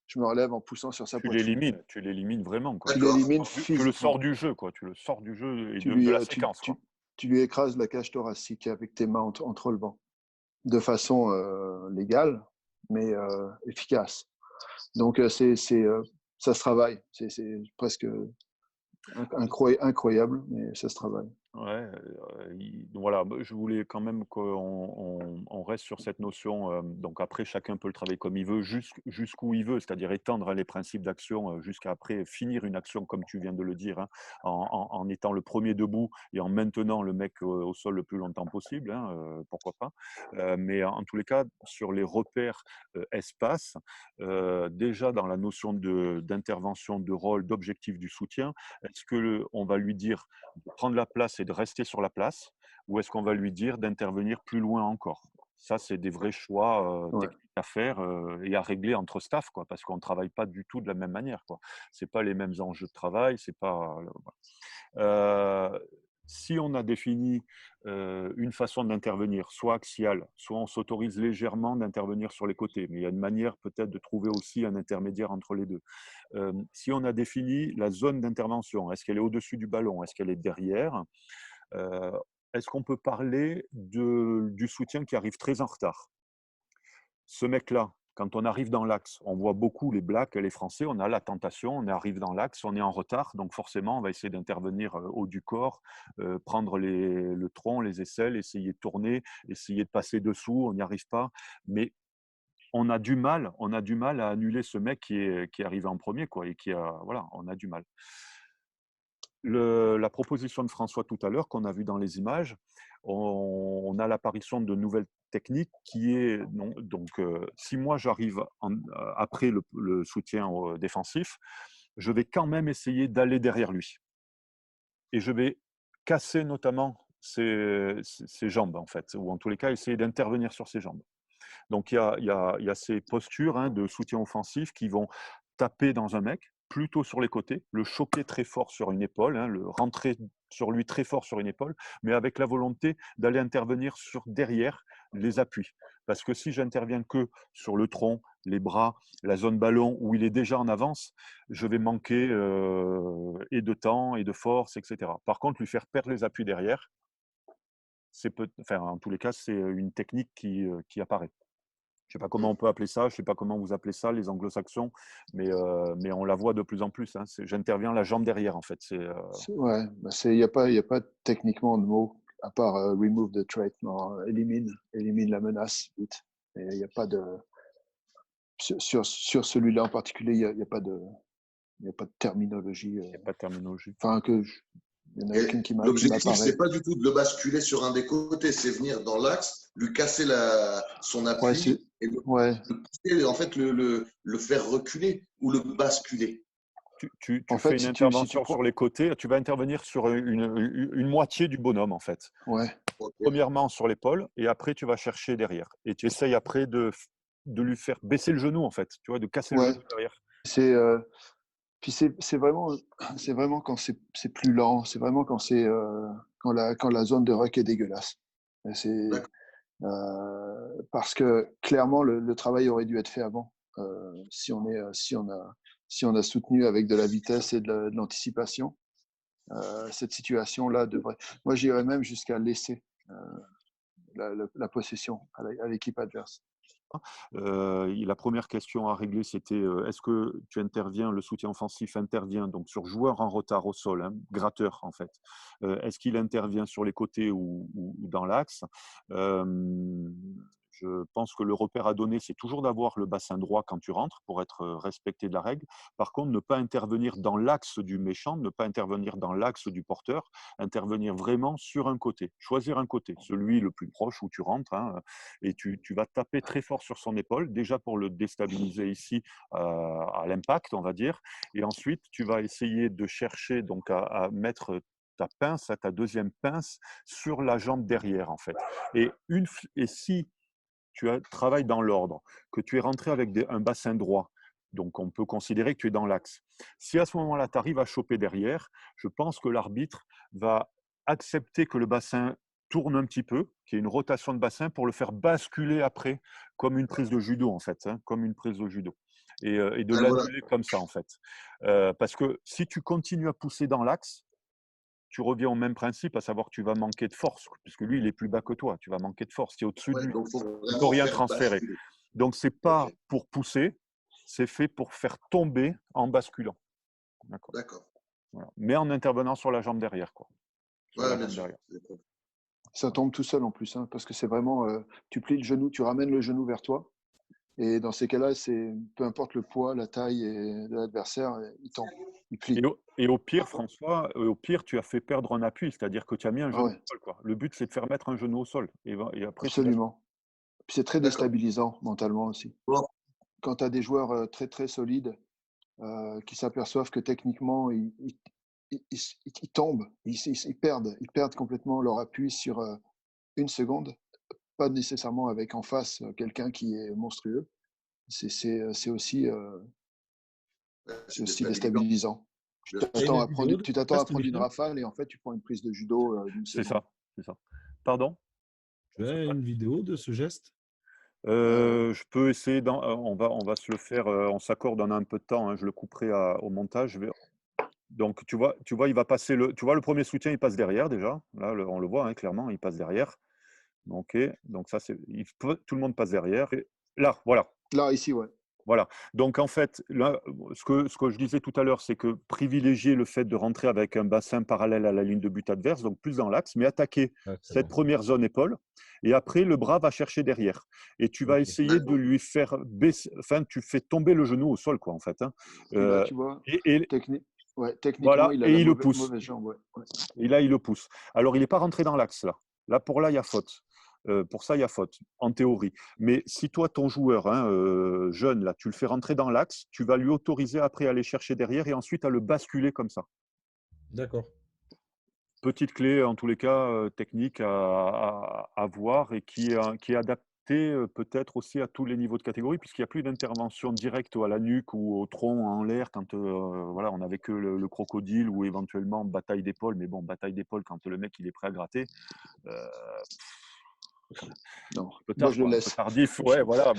je me relève en poussant sur sa poitrine. Tu l'élimines vraiment, quoi. Tu D'accord. l'élimines Tu le sors physiquement. du jeu, quoi. Tu le sors du jeu et Tu de lui, la séquence, quoi. tu lui écrases la cage thoracique avec tes mains en te relevant, de façon légale, mais efficace. Donc, ça se travaille. C'est presque incroyable, mais ça se travaille. Ouais, voilà, je voulais quand même qu'on reste sur cette notion. Donc après, chacun peut le travailler comme il veut, jusqu'où il veut, c'est-à-dire étendre les principes d'action jusqu'à après finir une action, comme tu viens de le dire, hein, en étant le premier debout et en maintenant le mec au sol le plus longtemps possible, hein, pourquoi pas. Mais en tous les cas, sur les repères espace, déjà dans la notion d'intervention, de rôle, d'objectif du soutien, est-ce que on va lui dire de prendre la place et de rester sur la place, ou est-ce qu'on va lui dire d'intervenir plus loin encore? Ça, c'est des vrais choix Ouais. techniques à faire et à régler entre staff, quoi, parce qu'on ne travaille pas du tout de la même manière, quoi. C'est pas les mêmes enjeux de travail, c'est pas. Si on a défini une façon d'intervenir, soit axiale, soit on s'autorise légèrement d'intervenir sur les côtés, mais il y a une manière peut-être de trouver aussi un intermédiaire entre les deux. Si on a défini la zone d'intervention, est-ce qu'elle est au-dessus du ballon, est-ce qu'elle est derrière, euh, est-ce qu'on peut parler du soutien qui arrive très en retard? Ce mec-là, quand on arrive dans l'axe, on voit beaucoup les Blacks et les Français, on a la tentation, on arrive dans l'axe, on est en retard, donc forcément, on va essayer d'intervenir haut du corps, prendre le tronc, les aisselles, essayer de tourner, essayer de passer dessous, on n'y arrive pas. Mais on a du mal à annuler ce mec qui est arrivé en premier, quoi, et voilà, on a du mal. La proposition de François tout à l'heure, qu'on a vu dans les images, on a l'apparition de nouvelles techniques qui est, donc, si moi j'arrive après le soutien défensif, je vais quand même essayer d'aller derrière lui. Et je vais casser notamment ses jambes, en fait, ou en tous les cas, essayer d'intervenir sur ses jambes. Donc, il y a ces postures de soutien offensif qui vont taper dans un mec, plutôt sur les côtés, le choquer très fort sur une épaule, le rentrer sur lui très fort sur une épaule, mais avec la volonté d'aller intervenir sur derrière les appuis. Parce que si j'interviens que sur le tronc, les bras, la zone ballon où il est déjà en avance, je vais manquer et de temps et de force, etc. Par contre, lui faire perdre les appuis derrière, en tous les cas, c'est une technique qui apparaît. Je ne sais pas comment on peut appeler ça, je ne sais pas comment vous appelez ça, les anglo-saxons, mais on la voit de plus en plus. Hein. J'interviens la jambe derrière, en fait. Ouais, il n'y a pas techniquement de mot à part remove the trait, non, élimine la menace vite. Et il n'y a pas de sur celui-là en particulier, il n'y a pas de terminologie. Il n'y a pas de terminologie. Enfin il y en a Et aucune qui l'objectif, m'apparaît. c'est pas du tout de le basculer sur un des côtés, c'est venir dans l'axe, lui casser son Ouais, appui et ouais. le pousser, en fait, le faire reculer ou le basculer. Tu En fais fait, une si tu intervention prends, sur les côtés, tu vas intervenir sur une moitié du bonhomme, en fait. ouais, Okay. Premièrement sur l'épaule, et après tu vas chercher derrière. Et tu essayes après de lui faire baisser le genou, en fait, tu vois, de casser le ouais. genou derrière. C'est puis c'est vraiment quand c'est plus lent. C'est vraiment quand la zone de ruck est dégueulasse. C'est parce que clairement le travail aurait dû être fait avant. Si on a soutenu avec de la vitesse et de l'anticipation, cette situation-là devrait. Moi, j'irais même jusqu'à laisser la possession à l'équipe adverse. La première question à régler, c'était est-ce que tu interviens, le soutien offensif intervient donc sur joueur en retard au sol, hein, gratteur en fait. Est-ce qu'il intervient sur les côtés ou dans l'axe? Je pense que le repère à donner, c'est toujours d'avoir le bassin droit quand tu rentres pour être respecté de la règle. Par contre, ne pas intervenir dans l'axe du méchant, ne pas intervenir dans l'axe du porteur, intervenir vraiment sur un côté. Choisir un côté, celui le plus proche où tu rentres, hein, et tu vas taper très fort sur son épaule, déjà pour le déstabiliser ici à l'impact, on va dire. Et ensuite, tu vas essayer de chercher donc à mettre ta pince, ta deuxième pince, sur la jambe derrière, en fait. Et si travailles dans l'ordre, que tu es rentré avec un bassin droit, donc on peut considérer que tu es dans l'axe. Si à ce moment-là, tu arrives à choper derrière, je pense que l'arbitre va accepter que le bassin tourne un petit peu, qu'il y ait une rotation de bassin pour le faire basculer après, comme une prise de judo en fait, hein, comme une prise de judo. Et de Voilà. l'annuler comme ça en fait. Parce que si tu continues à pousser dans l'axe, tu reviens au même principe, à savoir que tu vas manquer de force, puisque lui, il est plus bas que toi, tu vas manquer de force, tu es au-dessus de Ouais, lui, donc, il faut il ne peut vraiment rien faire transférer. basculer. Donc, ce n'est Ok, pas pour pousser, c'est fait pour faire tomber en basculant. D'accord. d'accord. Voilà. Mais en intervenant sur la jambe derrière, quoi. Sur Ouais, la bien jambe sûr. derrière. Ça tombe tout seul en plus, hein, parce que c'est vraiment, tu plies le genou, tu ramènes le genou vers toi. Et dans ces cas-là, peu importe le poids, la taille de l'adversaire, il tombe, il plie. Et au pire, François, au pire, tu as fait perdre un appui, c'est-à-dire que tu as mis un Ah genou ouais, au sol, quoi. Le but, c'est de faire mettre un genou au sol. Et après, tu lâches. absolument. Puis c'est très D'accord. déstabilisant mentalement aussi. Bon, Quand tu as des joueurs très très solides qui s'aperçoivent que techniquement, ils tombent, ils perdent complètement leur appui sur une seconde, pas nécessairement avec en face quelqu'un qui est monstrueux. C'est aussi, c'est c'est aussi déstabilisant. déstabilisant. Bien sûr. Il y a une vidéo de Tu ce t'attends à geste, prendre une Michel? rafale et en fait, tu prends une prise de judo d'une C'est seconde. ça, c'est ça. Pardon? Tu as une vidéo de ce geste? Je peux essayer, on va se le faire, on s'accorde, on a un peu de temps, hein, je le couperai au montage. Donc tu vois, il va passer tu vois le premier soutien, il passe derrière déjà. Là, on le voit hein, clairement, il passe derrière. Ok, donc ça c'est, tout le monde passe derrière. Et là, voilà. Là, ici, ouais. Voilà. Donc en fait, là, ce que je disais tout à l'heure, c'est que privilégier le fait de rentrer avec un bassin parallèle à la ligne de but adverse, donc plus dans l'axe, mais attaquer Ouais, c'est cette bon. première zone épaule, et après le bras va chercher derrière. Et tu vas Ok. essayer de lui faire baisser, enfin tu fais tomber le genou au sol, quoi, en fait. Hein. Et là, Euh, tu vois, et techniquement, voilà, il a et la il le pousse. mauvaise jambe. Ouais. Ouais. Et là, il le pousse. Alors, il n'est pas rentré dans l'axe, là. Là, il y a faute. Pour ça, il y a faute, en théorie. Mais si toi, ton joueur hein, jeune, là, tu le fais rentrer dans l'axe, tu vas lui autoriser après à aller chercher derrière et ensuite à le basculer comme ça. D'accord. Petite clé, en tous les cas, technique à voir et qui est adaptée peut-être aussi à tous les niveaux de catégorie, puisqu'il n'y a plus d'intervention directe à la nuque ou au tronc en l'air quand voilà, on n'avait que le crocodile ou éventuellement bataille d'épaule. Mais bon, bataille d'épaule, quand le mec il est prêt à gratter, euh, Non, un peu moi, tard, je le quoi, un peu laisse. tardif. Ouais, voilà,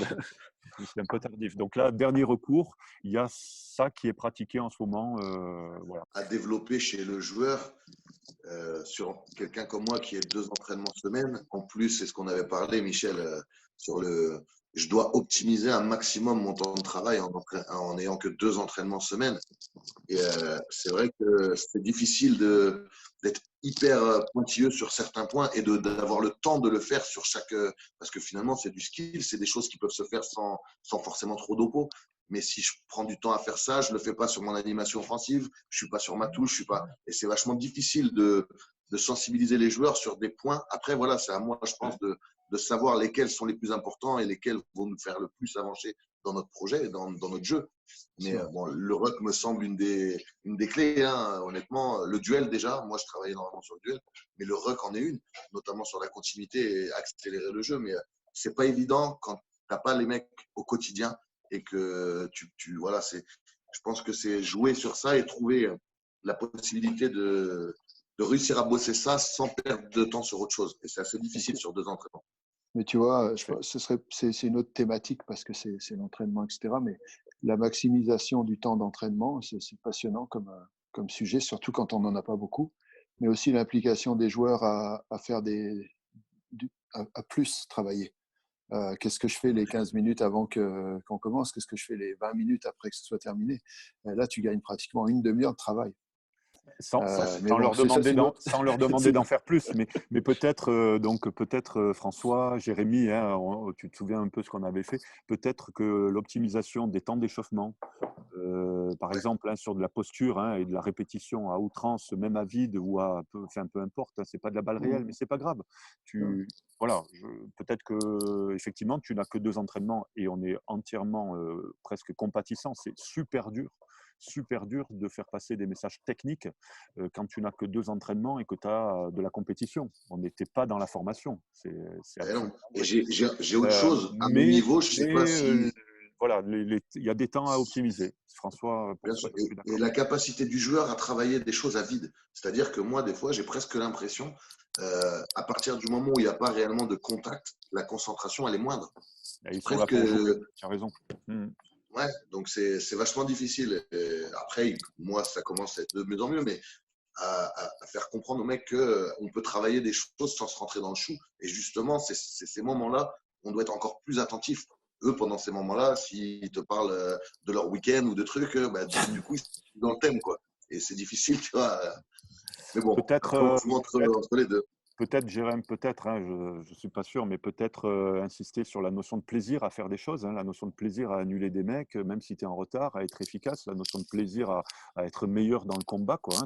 c'est un peu tardif. Donc là, dernier recours, il y a ça qui est pratiqué en ce moment. Voilà. À développer chez le joueur, sur quelqu'un comme moi qui est 2 entraînements semaine. En plus, c'est ce qu'on avait parlé, Michel, je dois optimiser un maximum mon temps de travail en n'ayant que 2 entraînements semaine. Et c'est vrai que c'est difficile d'être hyper pointilleux sur certains points et d'avoir le temps de le faire sur chaque. Parce que finalement, c'est du skill, c'est des choses qui peuvent se faire sans forcément trop d'opos. Mais si je prends du temps à faire ça, je ne le fais pas sur mon animation offensive, je ne suis pas sur ma touche, je suis pas. Et c'est vachement difficile de sensibiliser les joueurs sur des points. Après, voilà, c'est à moi, je pense, de savoir lesquels sont les plus importants et lesquels vont nous faire le plus avancer dans notre projet, dans notre jeu. Mais bon, le ruck me semble une des clés, hein, honnêtement. Le duel, déjà, moi je travaille énormément sur le duel, mais le ruck en est une, notamment sur la continuité et accélérer le jeu. Mais c'est pas évident quand tu n'as pas les mecs au quotidien et que voilà, je pense que c'est jouer sur ça et trouver la possibilité de réussir à bosser ça sans perdre de temps sur autre chose. Et c'est assez difficile sur 2 entraînements. Mais tu vois, c'est une autre thématique parce que c'est l'entraînement, etc. Mais la maximisation du temps d'entraînement, c'est passionnant comme sujet, surtout quand on n'en a pas beaucoup. Mais aussi l'implication des joueurs à faire à plus travailler. Qu'est-ce que je fais les 15 minutes avant qu'on commence? Qu'est-ce que je fais les 20 minutes après que ce soit terminé? Là, tu gagnes pratiquement une demi-heure de travail. Sans, sans- Mais sans bon, leur c'est ça, demander c'est une d'en, autre. sans leur demander c'est- d'en faire plus. Mais peut-être, François, Jérémy, hein, tu te souviens un peu ce qu'on avait fait. Peut-être que l'optimisation des temps d'échauffement, par Ouais. exemple, hein, sur de la posture, hein, et de la répétition à outrance, même à vide ou peu importe, hein, c'est pas de la balle réelle, mais c'est pas grave. Voilà, peut-être que effectivement, tu n'as que 2 entraînements et on est entièrement presque compatissant. C'est super dur de faire passer des messages techniques quand tu n'as que 2 entraînements et que tu as de la compétition. On n'était pas dans la formation. C'est Et non. absolument Et vrai. j'ai autre chose à mon Mais, niveau. Je sais pas si, voilà, il y a des temps à optimiser. François, pour bien ça, sûr, je suis et d'accord. la capacité du joueur à travailler des choses à vide. C'est-à-dire que moi, des fois, j'ai presque l'impression, à partir du moment où il n'y a pas réellement de contact, la concentration, elle est moindre. Et ils sont là Presque, pour jouer. Tu as raison. ouais, donc c'est vachement difficile. Et après, moi, ça commence à être de mieux en mieux, mais à faire comprendre aux mecs qu'on peut travailler des choses sans se rentrer dans le chou. Et justement, c'est ces moments-là, on doit être encore plus attentif. Eux, pendant ces moments-là, s'ils te parlent de leur week-end ou de trucs, bah, du coup, ils sont dans le thème, quoi. Et c'est difficile, tu vois. Mais bon, Peut-être, après, on joue entre les deux. peut-être, Jérém, peut-être, hein, je ne suis pas sûr, mais peut-être insister sur la notion de plaisir à faire des choses, hein, la notion de plaisir à annuler des mecs, même si tu es en retard, à être efficace, la notion de plaisir à être meilleur dans le combat, quoi, hein,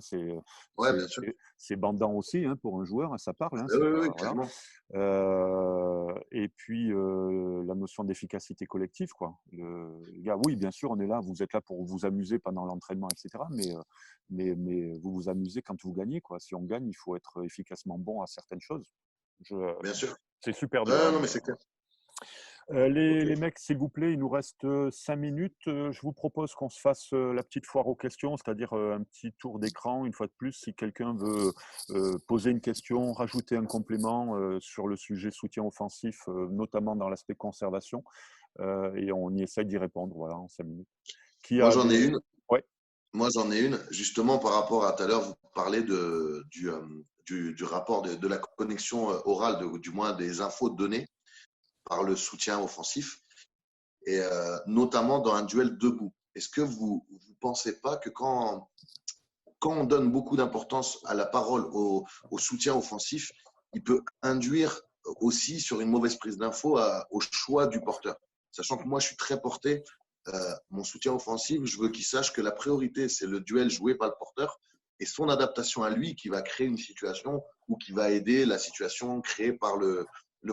Ouais, bien sûr. c'est bandant aussi, hein, pour un joueur, hein, ça parle, hein, Oui, c'est oui, pas, oui, voilà. clairement. Et puis la notion d'efficacité collective, quoi. Les gars, oui, bien sûr, on est là, vous êtes là pour vous amuser pendant l'entraînement, etc. Mais vous vous amusez quand vous gagnez, quoi. Si on gagne, il faut être efficacement bon à certaines choses. Je, Bien sûr. c'est super dur, Ouais, hein, non, mais mais, c'est clair. les, Ok. les mecs, s'il vous plaît, il nous reste 5 minutes. Je vous propose qu'on se fasse la petite foire aux questions, c'est-à-dire un petit tour d'écran, une fois de plus, si quelqu'un veut poser une question, rajouter un complément sur le sujet soutien offensif, notamment dans l'aspect conservation, et on y essaye d'y répondre, voilà, en 5 minutes. Qui Moi, a j'en ai des... une. Ouais, Moi, j'en ai une, justement, par rapport à tout à l'heure, vous parlez du rapport de la connexion orale, du moins des infos données par le soutien offensif, et notamment dans un duel debout. Est-ce que vous ne pensez pas que quand on donne beaucoup d'importance à la parole, au soutien offensif, il peut induire aussi sur une mauvaise prise d'info au choix du porteur? Sachant que moi, je suis très porté. Mon soutien offensif, je veux qu'il sache que la priorité, c'est le duel joué par le porteur et son adaptation à lui qui va créer une situation ou qui va aider la situation créée par le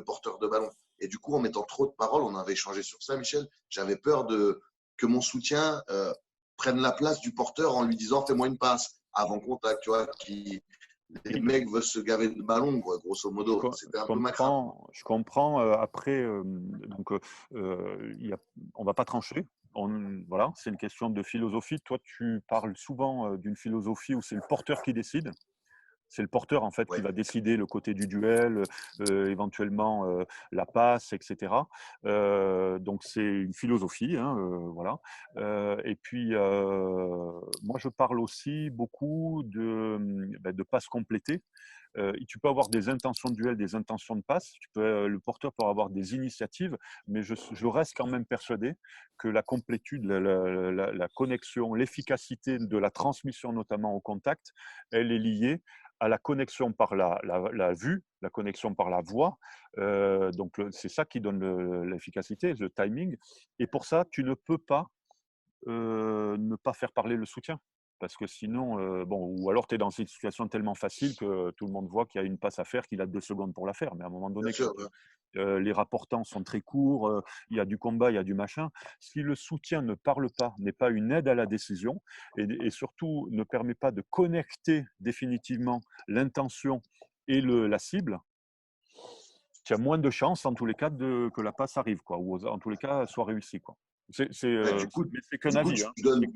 porteur de ballon. Et du coup, en mettant trop de paroles, on avait échangé sur ça, Michel, j'avais peur que mon soutien prenne la place du porteur en lui disant fais-moi une passe avant contact, tu vois, les mecs veulent se gaver de ballon, quoi, grosso modo. C'était un peu ma crainte. je comprends. Après, on va pas trancher. Voilà, c'est une question de philosophie. Toi, tu parles souvent d'une philosophie où c'est le porteur qui décide. C'est le porteur en fait qui Ouais. va décider le côté du duel, éventuellement la passe, etc. Donc c'est une philosophie, hein, voilà. Et puis moi je parle aussi beaucoup de passes complétées. Tu peux avoir des intentions de duel, des intentions de passe. Le porteur peut avoir des initiatives, mais je reste quand même persuadé que la complétude, la connexion, l'efficacité de la transmission, notamment au contact, elle est liée à la connexion par la vue, la connexion par la voix. Donc, c'est ça qui donne l'efficacité, le timing. Et pour ça, tu ne peux pas ne pas faire parler le soutien. Parce que sinon, ou alors tu es dans une situation tellement facile que tout le monde voit qu'il y a une passe à faire, qu'il a 2 secondes pour la faire. Mais à un moment Bien donné, quand sûr. Ouais. les rapportants sont très courts, il y a du combat, il y a du machin. Si le soutien ne parle pas, n'est pas une aide à la décision, et surtout ne permet pas de connecter définitivement l'intention et la cible, tu as moins de chances en tous les cas que la passe arrive, quoi, ou en tous les cas soit réussie, quoi. Ouais, Mais c'est qu'un du coup, avis, tu hein. donnes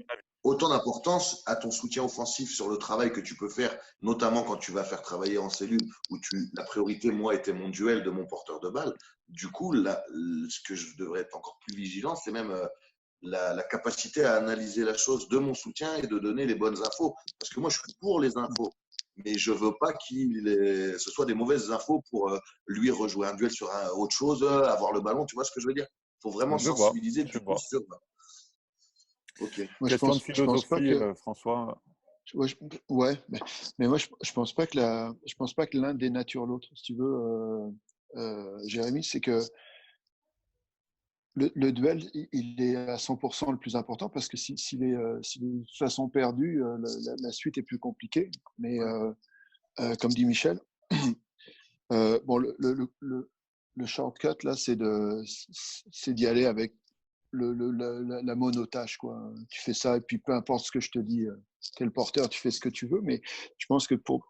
autant d'importance à ton soutien offensif sur le travail que tu peux faire, notamment quand tu vas faire travailler en cellule, où la priorité, moi, était mon duel de mon porteur de balle. Du coup, ce que je devrais être encore plus vigilant, c'est même la capacité à analyser la chose de mon soutien et de donner les bonnes infos. Parce que moi, je suis pour les infos. mais je veux pas ce soit des mauvaises infos pour lui rejouer un duel sur autre chose, avoir le ballon. Tu vois ce que je veux dire? Il faut vraiment Je vois, sensibiliser je du coup vois. sur. Ok. Moi, Question de je pense pas philosophie, que. François. Ouais, ouais, mais moi, je pense pas que je pense pas que l'un dénature l'autre. Si tu veux, Jérémy, c'est que le duel, il est à 100% le plus important parce que s'il est de toute façon perdu, la suite est plus compliquée. Mais comme dit Michel, bon, le shortcut là, c'est d'y aller avec la monotâche, quoi. Tu fais ça et puis peu importe ce que je te dis, t'es le porteur, tu fais ce que tu veux. Mais je pense que pour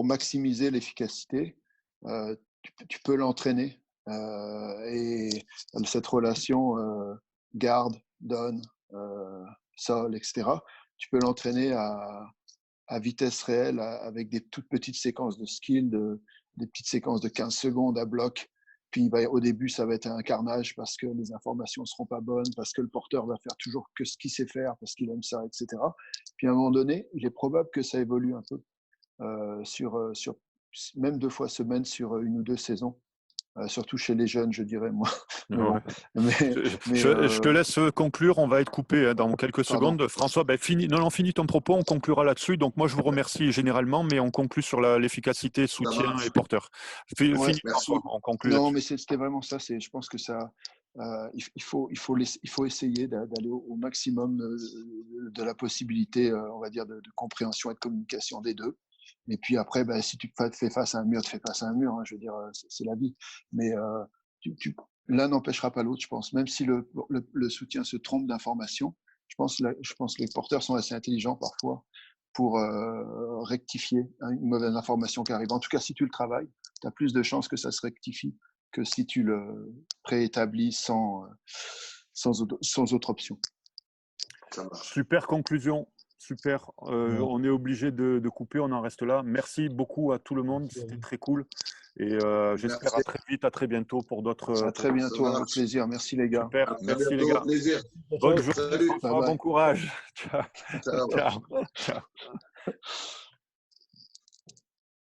maximiser l'efficacité, tu peux l'entraîner. Et cette relation garde, donne, sol, etc., tu peux l'entraîner à vitesse réelle avec des toutes petites séquences de skills, des petites séquences de 15 secondes à bloc. Puis au début, ça va être un carnage parce que les informations ne seront pas bonnes, parce que le porteur va faire toujours que ce qu'il sait faire, parce qu'il aime ça, etc. Puis à un moment donné, il est probable que ça évolue un peu sur même 2 fois semaine sur 1 ou 2 saisons. Surtout chez les jeunes, je dirais, moi. Mais bon. Ouais. Je te laisse conclure. On va être coupé dans quelques Pardon. secondes. François, finis ton propos. On conclura là-dessus. Donc, moi, je vous remercie généralement, mais on conclut sur l'efficacité, soutien et porteur. Finis, Ouais, François. On conclut non, là-dessus. mais c'était vraiment ça. Je pense que ça, il faut essayer d'aller au maximum de la possibilité, on va dire, de compréhension et de communication des deux. Et puis après, si tu fais face à un mur, tu fais face à un mur. Hein, je veux dire, c'est la vie. Mais l'un n'empêchera pas l'autre, je pense. Même si le soutien se trompe d'information, je pense que les porteurs sont assez intelligents parfois pour rectifier une mauvaise information qui arrive. En tout cas, si tu le travailles, tu as plus de chances que ça se rectifie que si tu le préétablis sans autre option. Super conclusion. Super. On est obligé de couper. On en reste là. Merci beaucoup à tout le monde. C'était très cool. Et j'espère à très vite, à très bientôt pour d'autres. À très bientôt. Avec plaisir. Merci les gars. Super. Merci les gars. Plaisir. Bonne journée. Salut. François, bon courage. Ciao. Ciao. Ciao. Ciao.